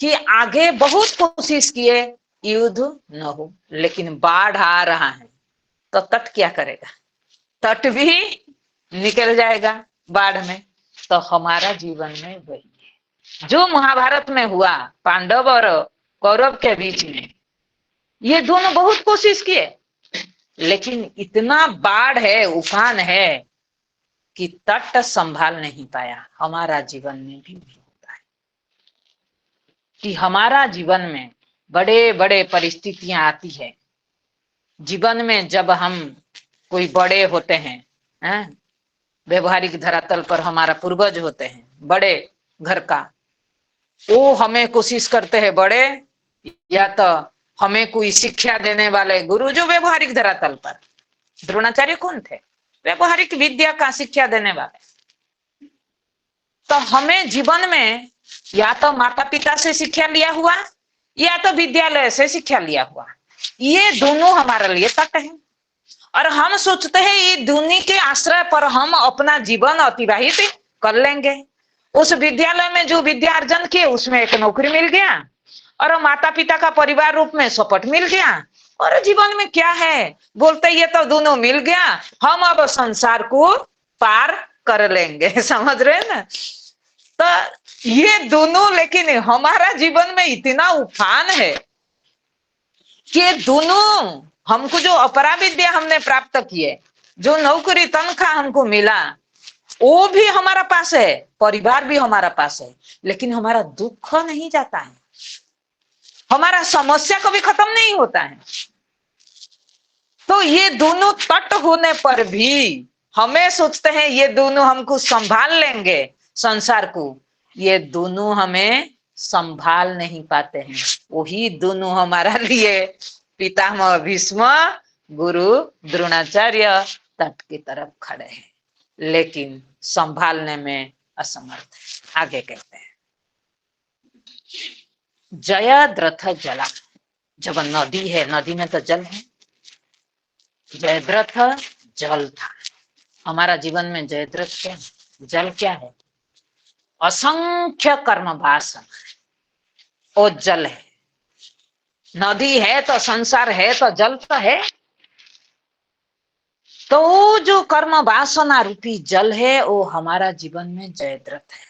कि आगे बहुत कोशिश किए, युद्ध न हो, लेकिन बाढ़ आ रहा है तो तट क्या करेगा, तट भी निकल जाएगा बाढ़ में। तो हमारा जीवन में वही है जो महाभारत में हुआ, पांडव और कौरव के बीच में। ये दोनों बहुत कोशिश किए, लेकिन इतना बाढ़ है, उफान है कि तट संभाल नहीं पाया। हमारा जीवन में भी होता है कि हमारा जीवन में बड़े बड़े परिस्थितियां आती है। जीवन में जब हम कोई बड़े होते हैं, व्यवहारिक धरातल पर हमारा पूर्वज होते हैं बड़े घर का, वो हमें कोशिश करते हैं बड़े, या तो हमें कोई शिक्षा देने वाले गुरु जो व्यवहारिक धरातल पर। द्रोणाचार्य कौन थे? व्यवहारिक विद्या का शिक्षा देने वाले। तो हमें जीवन में या तो माता पिता से शिक्षा लिया हुआ या तो विद्यालय से शिक्षा लिया हुआ, ये दोनों हमारे लिए तट है। और हम सोचते हैं ये दोनों के आश्रय पर हम अपना जीवन अतिबाहित कर लेंगे। उस विद्यालय में जो विद्या अर्जन किए उसमें एक नौकरी मिल गया और माता पिता का परिवार रूप में सपोर्ट मिल गया, और जीवन में क्या है बोलते ये तो दोनों मिल गया, हम अब संसार को पार कर लेंगे। समझ रहे ना? तो ये दोनों, लेकिन हमारा जीवन में इतना उफान है कि दोनों, हमको जो अपरा विद्या हमने प्राप्त किए, जो नौकरी तनख्वाह हमको मिला, वो भी हमारा पास है, परिवार भी हमारा पास है, लेकिन हमारा दुख नहीं जाता है, हमारा समस्या कभी खत्म नहीं होता है। तो ये दोनों तट होने पर भी हमें सोचते हैं ये दोनों हमको संभाल लेंगे संसार को, ये दोनों हमें संभाल नहीं पाते हैं। वही दोनों हमारा लिए पितामह भीष्म, गुरु द्रोणाचार्य तट की तरफ खड़े हैं, लेकिन संभालने में असमर्थ है। आगे कहते हैं जयद्रथ जला, जब नदी है, नदी में तो जल है, जयद्रथ जल था। हमारा जीवन में जयद्रथ क्या है? जल क्या है? असंख्य कर्म वासना, वो जल है। नदी है तो संसार है, तो जल तो है। तो जो कर्म वासना रूपी जल है वो हमारा जीवन में जयद्रथ है।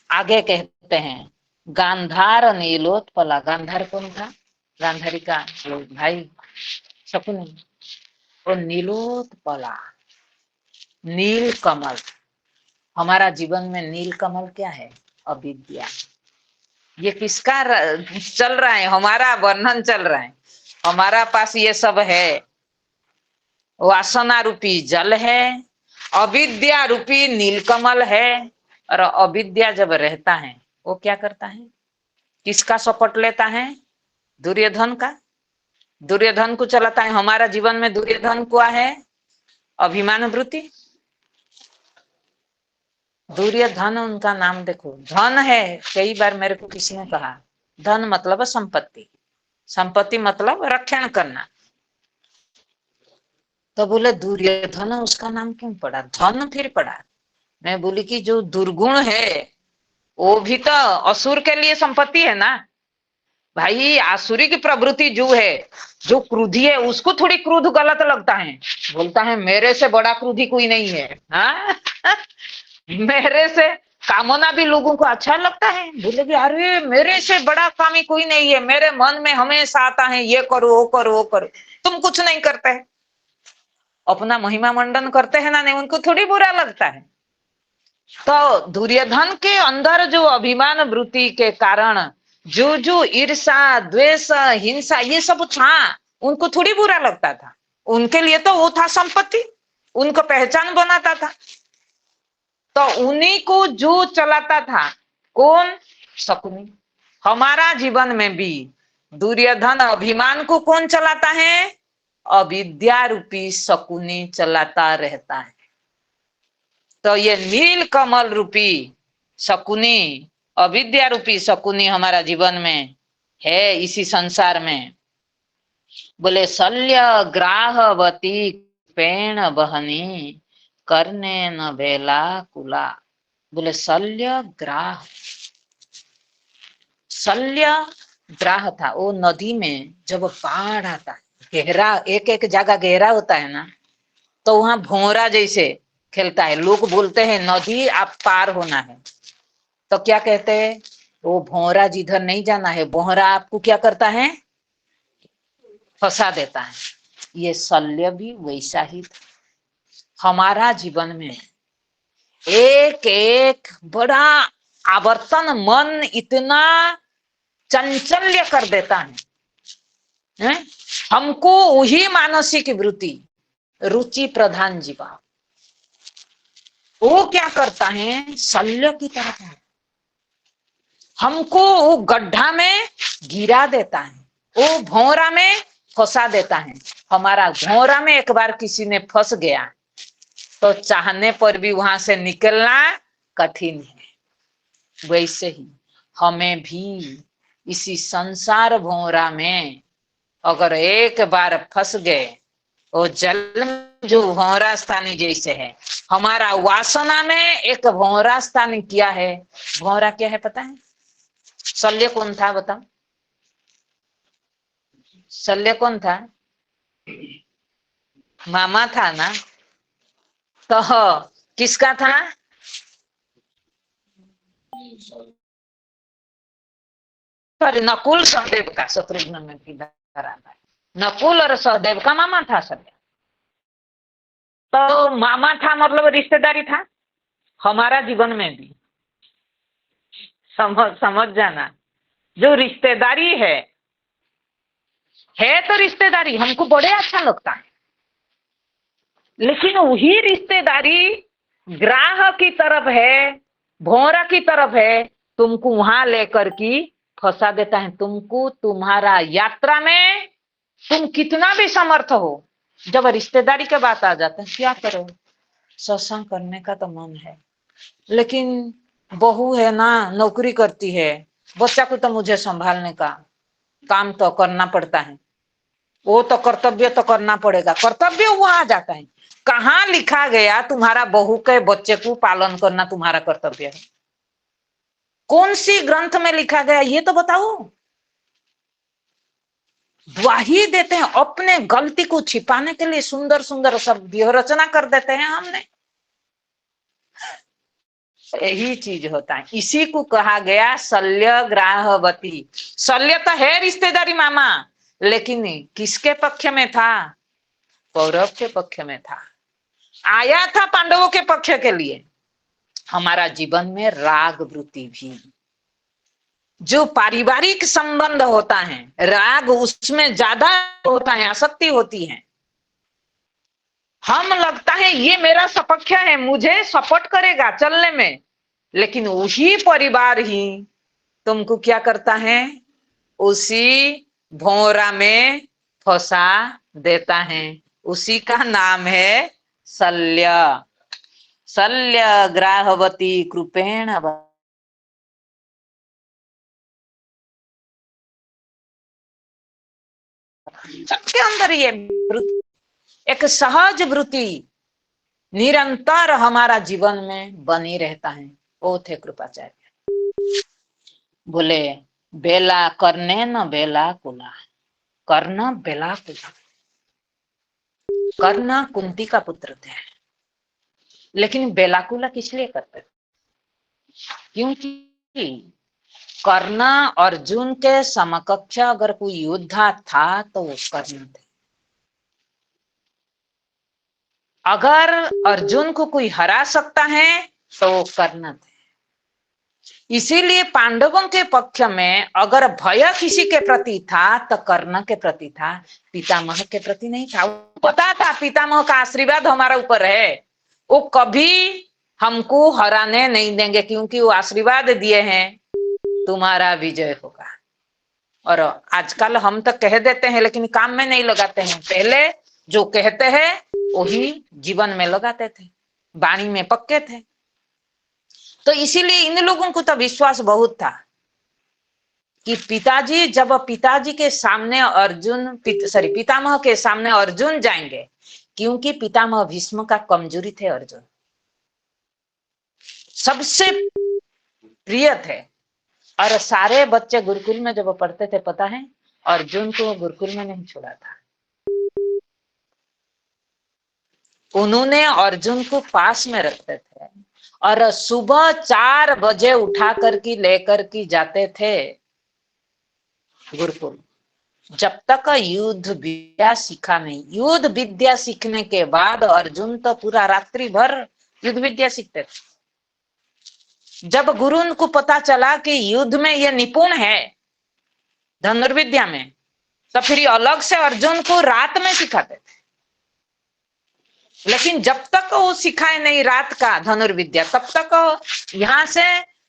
आगे कहते हैं गांधार नीलोत्पला। गांधार कौन था? गांधारी का भाई शकुनी। वो नीलोत्पला, नील कमल। हमारा जीवन में नील कमल क्या है? अविद्या। ये किसका चल रहा है? हमारा वर्णन चल रहा है। हमारा पास ये सब है, वासना रूपी जल है, अविद्या रूपी नीलकमल है। और अविद्या जब रहता है वो क्या करता है? किसका सपोर्ट लेता है? दुर्योधन का। दुर्योधन को चलाता है। हमारा जीवन में दुर्योधन क्या है? अभिमान वृत्ति। दुर्योधन उनका नाम देखो, धन है। कई बार मेरे को किसी ने कहा धन मतलब संपत्ति, संपत्ति मतलब रक्षण करना। तो बोले दुर्योधन उसका नाम क्यों पड़ा, धन फिर पड़ा? मैं बोली कि जो दुर्गुण है वो भी तो असुर के लिए संपत्ति है ना भाई। आसुरी की प्रवृत्ति जो है, जो क्रोधी है, उसको थोड़ी क्रोध गलत लगता है, बोलता है मेरे से बड़ा क्रोधी कोई नहीं है। हाँ? मेरे से कामना भी लोगों को अच्छा लगता है। बोले कि अरे मेरे से बड़ा कामी कोई नहीं है, मेरे मन में हमेशा आता है ये करो वो करो वो करो, तुम कुछ नहीं करते। अपना महिमा मंडन करते हैं ना, नहीं उनको थोड़ी बुरा लगता है। तो दुर्योधन के अंदर जो अभिमान वृत्ति के कारण जो ईर्षा द्वेष हिंसा ये सब था, उनको थोड़ी बुरा लगता था। उनके लिए तो वो था संपत्ति, उनको पहचान बनाता था। तो उन्हीं को जो चलाता था कौन? शकुनी। हमारा जीवन में भी दुर्योधन अभिमान को कौन चलाता है? अविद्या रूपी शकुनी चलाता रहता है। तो ये नील कमल रूपी शकुनी, अविद्या रूपी शकुनी हमारा जीवन में है, इसी संसार में। बोले शल्य ग्राहवती पेण बहनी करने न बेला कुला। बोले शल्य ग्राह, शल्य ग्राह था वो नदी में जब बाढ़ आता है, गहरा एक एक जगह गहरा होता है ना, तो वहां भौरा जैसे खेलता है। लोग बोलते हैं नदी आप पार होना है, तो क्या कहते हैं? वो भौरा जिधर नहीं जाना है, भौरा आपको क्या करता है? फंसा देता है। ये शल्य भी वैसा ही था। हमारा जीवन में एक एक बड़ा आवर्तन मन इतना चंचल्य कर देता है? हमको वही मानसिक वृत्ति रुचि प्रधान जीवा, वो क्या करता है? शल्य की तरफ है, हमको वो गड्ढा में गिरा देता है, वो भौरा में फंसा देता है। हमारा भौरा में एक बार किसी ने फंस गया तो चाहने पर भी वहां से निकलना कठिन है। वैसे ही हमें भी इसी संसार भौरा में अगर एक बार फंस गए, वो जल में जो भौरा स्थानी जैसे है, हमारा वासना में एक भौरा स्थानी किया है। भौरा क्या है पता है? शल्य कौन था बताओ? शल्य कौन था? मामा था ना। तो किसका था? सॉरी, नकुल सहदेव का। शत्रुघ्न में भी आता है, नकुल और सहदेव का मामा था शल्य। तो मामा था मतलब रिश्तेदारी था। हमारा जीवन में भी समझ जाना, जो रिश्तेदारी है तो रिश्तेदारी हमको बड़े अच्छा लगता है, लेकिन वही रिश्तेदारी ग्राह की तरफ है, भौरा की तरफ है, तुमको वहां लेकर की फंसा देता है। तुमको तुम्हारा यात्रा में तुम कितना भी समर्थ हो, जब रिश्तेदारी के बात आ जाते हैं, क्या करो? सत्संग करने का तो मन है, लेकिन बहू है ना, नौकरी करती है, बच्चा को तो मुझे संभालने का काम तो करना पड़ता है, वो तो कर्तव्य तो करना पड़ेगा। कर्तव्य वहां आ जाता है। कहाँ लिखा गया तुम्हारा बहू के बच्चे को पालन करना तुम्हारा कर्तव्य है? कौन सी ग्रंथ में लिखा गया ये तो बताओ। वाही देते हैं, अपने गलती को छिपाने के लिए सुंदर सुंदर सब व्यूह रचना कर देते हैं हमने। यही चीज होता है, इसी को कहा गया शल्य ग्राहवती। शल्य तो है रिश्तेदारी मामा, लेकिन किसके पक्ष में था? कौरव के पक्ष में था, आया था पांडवों के पक्ष के लिए। हमारा जीवन में राग वृत्ति भी, जो पारिवारिक संबंध होता है, राग उसमें ज्यादा होता है, आसक्ति होती है। हम लगता है ये मेरा सपक्ष है, मुझे सपोर्ट करेगा चलने में, लेकिन वही परिवार ही तुमको क्या करता है? उसी भौरा में फंसा देता है। उसी का नाम है शल्य। शल्य ग्राहवती कृपेण। सबके अंदर ये एक सहज वृत्ति निरंतर हमारा जीवन में बनी रहता है। वो थे कृपाचार्य। बोले बेला करने न बेला कुला। कर्ण बेला कुला, कर्ण कुंती का पुत्र थे, लेकिन बेलाकुला किस लिए करते? क्योंकि कर्ण अर्जुन के समकक्ष अगर कोई योद्धा था तो वो कर्ण थे। अगर अर्जुन को कोई हरा सकता है तो वो कर्ण थे। इसीलिए पांडवों के पक्ष में अगर भय किसी के प्रति था तो कर्ण के प्रति था, पितामह के प्रति नहीं था। पता था पितामह का आशीर्वाद हमारा ऊपर है, वो कभी हमको हराने नहीं देंगे, क्योंकि वो आशीर्वाद दिए हैं तुम्हारा विजय होगा। और आजकल हम तो कह देते हैं लेकिन काम में नहीं लगाते हैं। पहले जो कहते हैं वही जीवन में लगाते थे, वाणी में पक्के थे। तो इसीलिए इन लोगों को तो विश्वास बहुत था कि पिताजी, जब पिताजी के सामने अर्जुन पितामह के सामने अर्जुन जाएंगे, क्योंकि पितामह भीष्म का कमजोरी थे, अर्जुन सबसे प्रिय थे। और सारे बच्चे गुरुकुल में जब पढ़ते थे, पता है अर्जुन को गुरुकुल में नहीं छोड़ा था। उन्होंने अर्जुन को पास में रखते थे और सुबह 4 बजे उठा करके लेकर के जाते थे गुरुकुल, जब तक युद्ध विद्या सीखा नहीं। युद्ध विद्या सीखने के बाद अर्जुन तो पूरा रात्रि भर युद्ध विद्या सीखते थे। जब गुरु को पता चला कि युद्ध में ये निपुण है धनुर्विद्या में, तो फिर अलग से अर्जुन को रात में सिखाते थे। लेकिन जब तक वो सिखाए नहीं रात का धनुर्विद्या, तब तक यहाँ से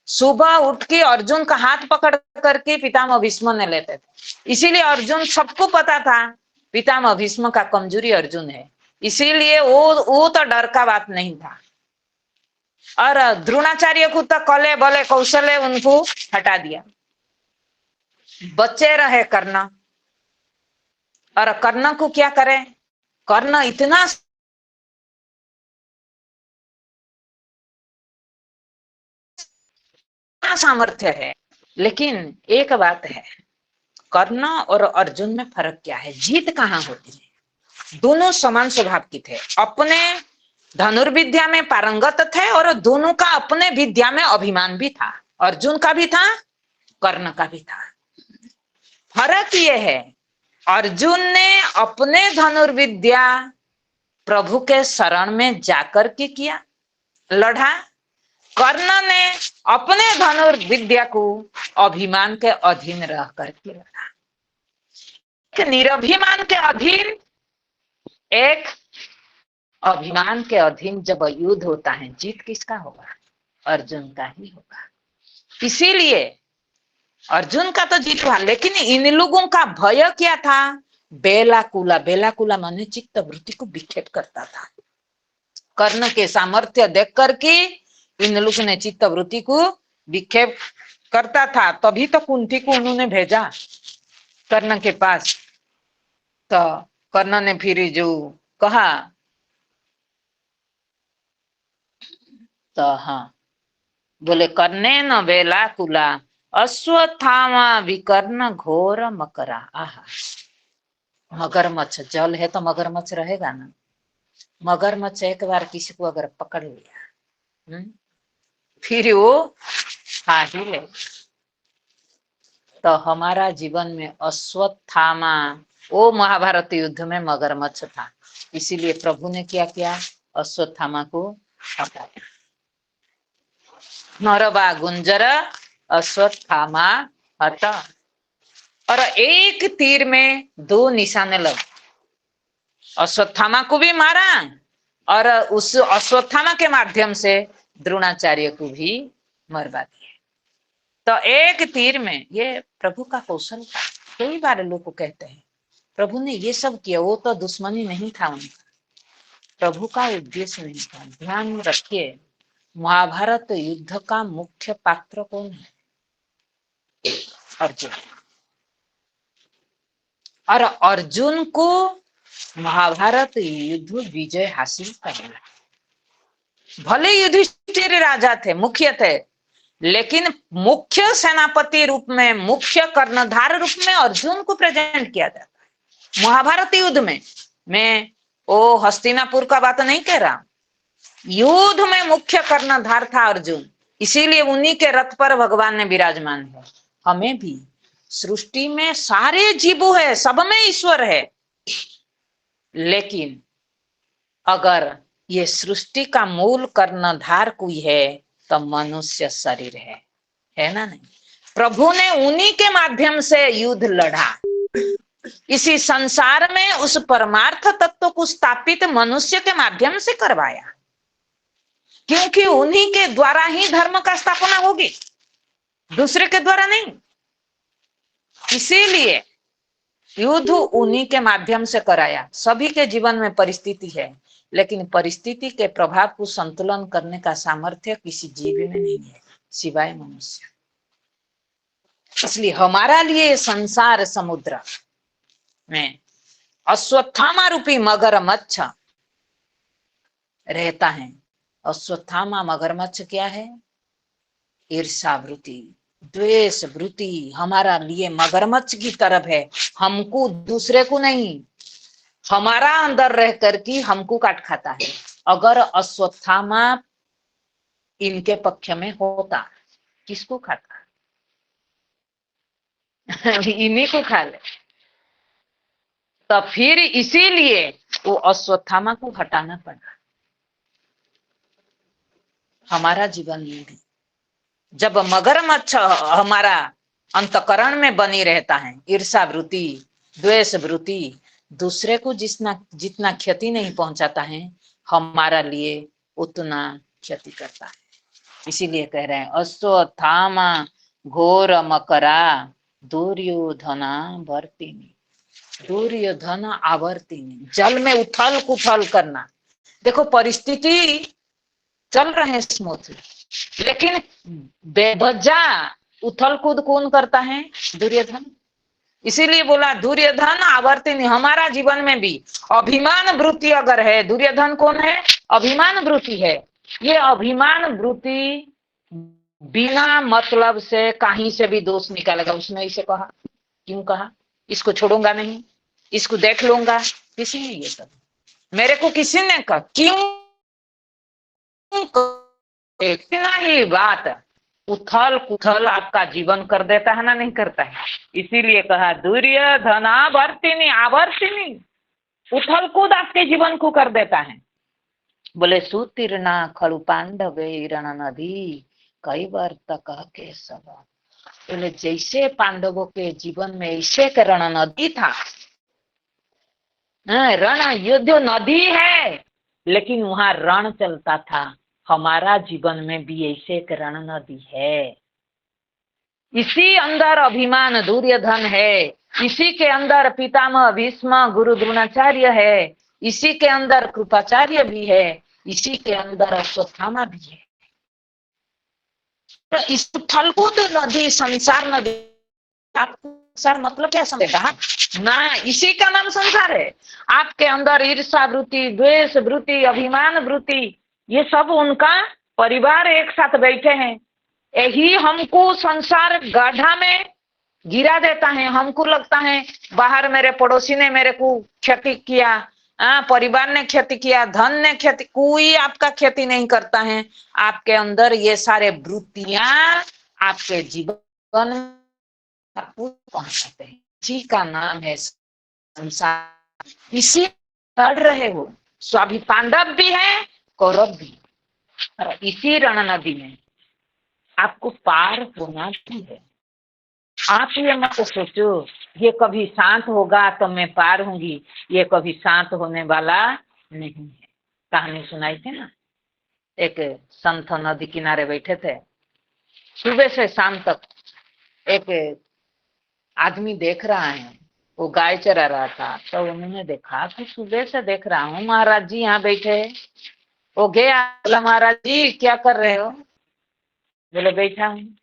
सुबह उठ के अर्जुन का हाथ पकड़ करके पितामह भीष्म ने लेते थे। इसीलिए अर्जुन, सबको पता था पितामह भीष्म का कमजोरी अर्जुन है, इसीलिए वो तो डर का बात नहीं था। और द्रोणाचार्य को तो कले बले कौशले उनको हटा दिया, बचे रहे कर्ण। और कर्ण को क्या करे, कर्ण इतना सामर्थ्य है। लेकिन एक बात है, कर्ण और अर्जुन में फर्क क्या है, जीत कहाँ होती है। दोनों समान स्वभाव की थे, अपने धनुर्विद्या में पारंगत थे और दोनों का अपने विद्या में अभिमान भी था। अर्जुन का भी था, कर्ण का भी था। फर्क यह है, अर्जुन ने अपने धनुर्विद्या प्रभु के शरण में जाकर के किया, लड़ा। कर्ण ने अपने धनुर्विद्या को अभिमान के अधीन रह करके लड़ा। एक निरभिमान के अधीन, एक अभिमान के अधीन जब युद्ध होता है, जीत किसका होगा, अर्जुन का ही होगा। इसीलिए अर्जुन का तो जीत हुआ, लेकिन इन लोगों का भय क्या था, बेलाकुला। बेलाकुला माने चित्त वृत्ति को विक्षेप करता था। कर्ण के सामर्थ्य देख करके इन लोगों ने चित्त वृत्ति को विक्षेप करता था। तभी तो कुंती को उन्होंने भेजा कर्ण के पास। तो कर्ण ने फिर जो कहा, तो हाँ बोले, कर्णे न बेलाकुला अश्वत्थामा विकर्ण घोर मकरा। आहा, मगरमच्छ, जल है तो मगरमच्छ रहेगा ना। मगरमच्छ एक बार किसी को अगर पकड़ लिया, फिर वो खा ही ले। तो हमारा जीवन में अश्वत्थामा, वो महाभारत युद्ध में मगरमच्छ था। इसीलिए प्रभु ने क्या किया, अश्वत्थामा को हटाया। नरवा गुंजर अश्वत्थामा हटा। और एक तीर में 2 निशाने लगे। अश्वत्थामा को भी मारा और उस अश्वत्थामा के माध्यम से द्रोणाचार्य को भी मरवा दिया। तो एक तीर में, ये प्रभु का कौशल था। कई बार लोग को कहते हैं प्रभु ने ये सब किया, वो तो दुश्मनी नहीं था उनका, प्रभु का उद्देश्य नहीं था। ध्यान रखिए, महाभारत युद्ध का मुख्य पात्र कौन है, अर्जुन। और अर्जुन को महाभारत युद्ध विजय हासिल करना। भले युधिष्ठिर राजा थे, मुख्य थे, लेकिन मुख्य सेनापति रूप में, मुख्य कर्णधार रूप में अर्जुन को प्रेजेंट किया जाता है महाभारत युद्ध में। मैं वो हस्तिनापुर का बात नहीं कह रहा, युद्ध में मुख्य कर्णधार था अर्जुन। इसीलिए उन्हीं के रथ पर भगवान ने विराजमान है। हमें भी सृष्टि में सारे जीवो है, सब में ईश्वर है, लेकिन अगर ये सृष्टि का मूल कर्णधार कोई है तो मनुष्य शरीर है ना नहीं। प्रभु ने उन्हीं के माध्यम से युद्ध लड़ा, इसी संसार में उस परमार्थ तत्व को स्थापित मनुष्य के माध्यम से करवाया, क्योंकि उन्हीं के द्वारा ही धर्म का स्थापना होगी, दूसरे के द्वारा नहीं। इसीलिए युद्ध उन्हीं के माध्यम से कराया। सभी के जीवन में परिस्थिति है, लेकिन परिस्थिति के प्रभाव को संतुलन करने का सामर्थ्य किसी जीव में नहीं है सिवाय मनुष्य। इसलिए हमारा लिए संसार समुद्र में अश्वत्थामा रूपी मगरमच्छ रहता है। अश्वत्थामा मगरमच्छ क्या है? ईर्षा वृत्ति, द्वेष वृत्ति हमारा लिए मगरमच्छ की तरफ है, हमको दूसरे को नहीं, हमारा अंदर रह करके हमको काट खाता है। अगर अश्वत्थामा इनके पक्ष में होता, किसको खाता? इन्हीं को खा ले। तो फिर इसीलिए वो अश्वत्थामा को हटाना पड़ा। हमारा जीवन में भी जब मगरमच्छ हमारा अंतकरण में बनी रहता है, ईर्षा वृत्ति, द्वेष वृत्ति, दूसरे को जितना क्षति नहीं पहुंचाता है, हमारा लिए उतना क्षति करता है। इसीलिए कह रहे हैं अश्वत्थामा घोर मकरा दुर्योधना वर्तिनी। दुर्योधन आवर्तिनी, जल में उथल कुथल करना। देखो परिस्थिति चल रहे हैं स्मूथ, लेकिन बेवजह उथल कूद कौन करता है? दुर्योधन। इसीलिए बोला दुर्योधन आवर्तिनी। हमारा जीवन में भी अभिमान वृत्ति अगर है, दुर्योधन कौन है? अभिमान वृत्ति है। ये अभिमान वृत्ति बिना मतलब से कहीं से भी दोष निकालेगा। उसने इसे कहा, क्यों कहा? इसको छोड़ूंगा नहीं, इसको देख लूंगा। किसी ने ये सब, मेरे को किसी ने कहा, क्यों? इतना ही बात उथल कुथल आपका जीवन कर देता है ना, नहीं करता है? इसीलिए कहा दुर्योधनावर्तिनी आवर्तिनी, उथल कूद आपके जीवन को कर देता है। बोले सुतीर्णा खलु पांडवे रण नदी कई बार तक के सब। बोले जैसे पांडवों के जीवन में ऐसे के रण नदी था, रण युद्ध नदी है, लेकिन वहां रण चलता था। हमारा जीवन में भी ऐसे एक रण नदी है। इसी अंदर अभिमान दुर्योधन है, इसी के अंदर पितामह भीष्म गुरु द्रोणाचार्य है, इसी के अंदर कृपाचार्य भी है, इसी के अंदर अश्वत्थामा भी है। तो इस थलकूद नदी, संसार नदी, आपको संसार मतलब क्या समझेगा ना? इसी का नाम संसार है। आपके अंदर ईर्षा वृत्ति, द्वेष वृत्ति, अभिमान वृत्ति, ये सब उनका परिवार एक साथ बैठे हैं। यही हमको संसार गाढ़ा में गिरा देता है। हमको लगता है बाहर मेरे पड़ोसी ने मेरे को क्षति किया, परिवार ने क्षति किया, धन ने क्षति, कोई आपका क्षति नहीं करता है। आपके अंदर ये सारे वृत्तियां आपके जीवन पहुंचाते हैं। इसी का नाम है संसार। इसी लड़ रहे हो। स्वाभी पांडव भी है, कौरव भी। और इसी रण नदी में आपको पार होना भी है। आप ये मत सोचो ये कभी शांत होगा तो मैं पार होंगी, ये कभी शांत होने वाला नहीं है। कहानी सुनाई थी ना, एक संत नदी किनारे बैठे थे, सुबह से शाम तक एक आदमी देख रहा है, वो गाय चरा रहा था। तो उन्होंने देखा कि सुबह से देख रहा हूँ महाराज जी यहाँ बैठे। वो गया, बोला महाराज जी क्या कर रहे हो? बोले बैठा हूँ।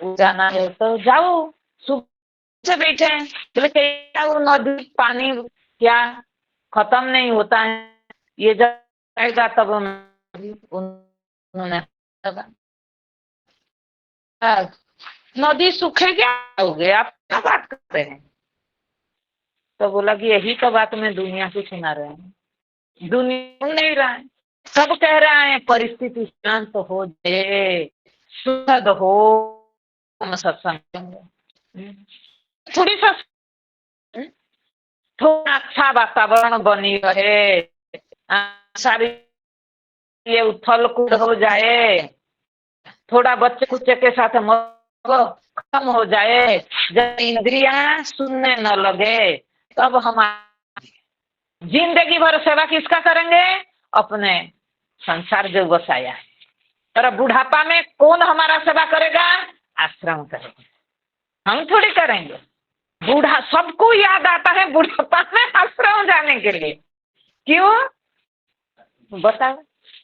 जाना है तो जाओ, सुबह से बैठे हैं। बोले क्या वो नदी पानी क्या खत्म नहीं होता है? ये जब आएगा तब उन्होंने नदी सूखे क्या हो गए, आप क्या बात करते हैं? तो बोला कि यही तो बात मैं दुनिया को सुना रहे हैं। दुनिया सुन नहीं रहा है, सब कह रहा है परिस्थिति शांत हो जाए, शुद्ध हो, हम सत्संग थोड़ी सा थोड़ा अच्छा वातावरण बनी रहे, सारी ये उथल कूद हो जाए, थोड़ा बच्चे कुच्चे के साथ कम हो जाए, जब इंद्रियां सुनने न लगे, तब हम जिंदगी भर सेवा किसका करेंगे? अपने संसार जो बसाया है। पर बुढ़ापा में कौन हमारा सेवा करेगा? आश्रम करेगा, हम थोड़ी करेंगे। बूढ़ा सबको याद आता है बुढ़ापा में आश्रम जाने के लिए। क्यों बताओ?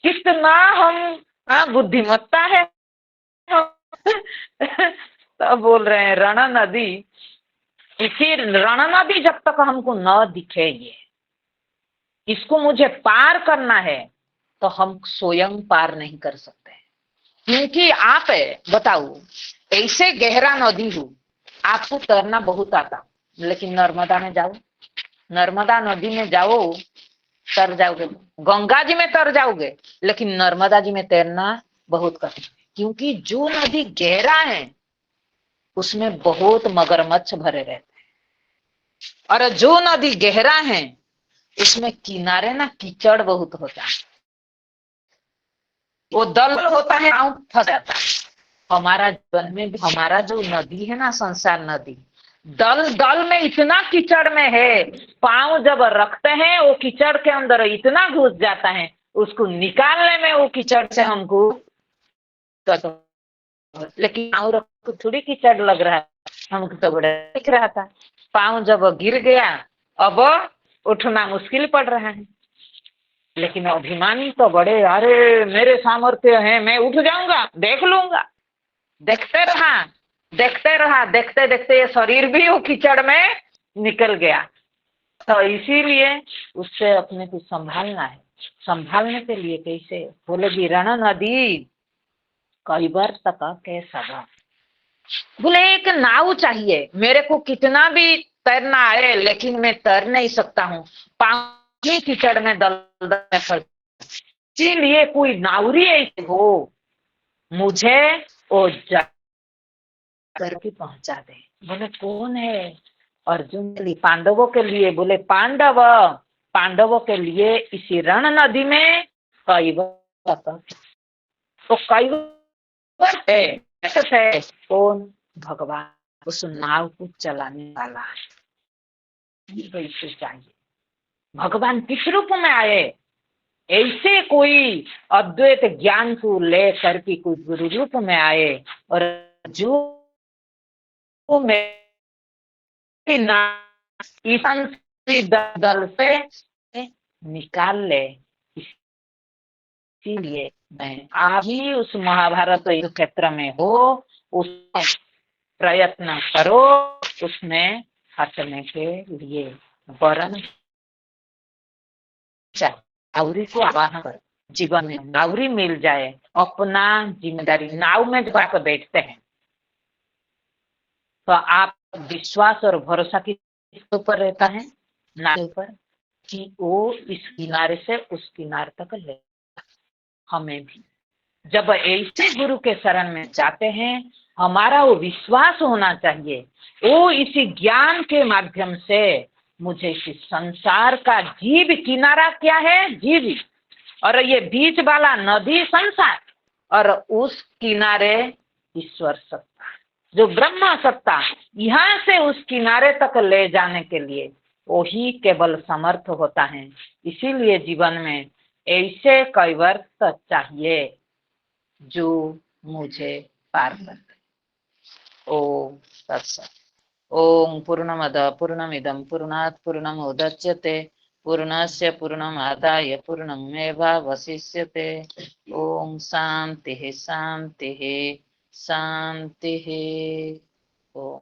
कितना हम बुद्धिमत्ता है। तो बोल रहे हैं रण नदी, इसी रण नदी जब तक हमको न दिखे, ये इसको मुझे पार करना है, तो हम स्वयं पार नहीं कर सकते। क्योंकि आप बताओ, ऐसे गहरा नदी हो, आपको तैरना बहुत आता, लेकिन नर्मदा में जाओ, नर्मदा नदी में जाओ, तर जाओगे। गंगा जी में तर जाओगे, लेकिन नर्मदा जी में तैरना बहुत कठिन, क्योंकि जो नदी गहरा है उसमें बहुत मगरमच्छ भरे रहते हैं, और जो नदी गहरा है उसमें किनारे ना कीचड़ बहुत होता है, वो दल होता है, फंस जाता है। हमारा जीवन में भी हमारा जो नदी है ना, संसार नदी, दल दल में इतना कीचड़ में है, पांव जब रखते हैं वो कीचड़ के अंदर इतना घुस जाता है, उसको निकालने में वो कीचड़ से हमको, लेकिन और थोड़ी कीचड़ लग रहा है, हमको तो बड़ा दिख रहा था। पांव जब गिर गया, अब उठना मुश्किल पड़ रहा है, लेकिन अभिमानी तो बड़े, अरे मेरे सामर्थ्य है, मैं उठ जाऊंगा, देख लूंगा। देखते रहा, देखते रहा, देखते देखते ये शरीर भी वो कीचड़ में निकल गया। तो इसीलिए उससे अपने को संभालना है। संभालने के लिए कैसे? बोले कि रण नदी कई बार तक कैसा, बोले एक नाव चाहिए मेरे को, कितना भी तैरना आए लेकिन मैं तैर नहीं सकता हूँ, पानी कीचड़ में दलदल में फंस, इसीलिए कोई नावरी ऐसी हो, मुझे वो जा करके पहुंचा दे। बोले कौन है? अर्जुन के लिए, पांडवों के लिए। बोले पांडव, पांडवों के लिए इसी रण नदी में कैवट, तो कैवट है कौन? भगवान, उस नाव को चलाने वाला है। वैसे चाहिए भगवान किस रूप में आए? ऐसे कोई अद्वैत ज्ञान को ले करके कोई गुरु रूप में आए, और जो दल से निकाल ले। इसीलिए मैं आप ही उस महाभारत युद्ध क्षेत्र में हो, उसमें प्रयत्न करो, उसमें हटने के लिए वरन नावरी को आवाहन कर, जीवन में नावरी मिल जाए, अपना जिम्मेदारी। नाव में जब आप बैठते हैं तो आप विश्वास और भरोसा किसके ऊपर रहता है? नाव के ऊपर, कि वो इस किनारे से उस किनारे तक ले। हमें भी जब ऐसे गुरु के शरण में जाते हैं, हमारा वो विश्वास होना चाहिए, वो इसी ज्ञान के माध्यम से मुझे इस संसार का जीव किनारा क्या है? जीव, और ये बीच वाला नदी संसार, और उस किनारे ईश्वर सत्ता, जो ब्रह्म सत्ता, यहाँ से उस किनारे तक ले जाने के लिए वही केवल समर्थ होता है। इसीलिए जीवन में ऐसे कैवट चाहिए जो मुझे पार कर दे। ओम तत्सत। ओम पूर्णमद पूर्णमिदं पूर्णात् पूर्णमुदच्यते पूर्णस्य पूर्णमादाय पूर्णमेवावशिष्यते। ओम शांति शांति शांति। ओम।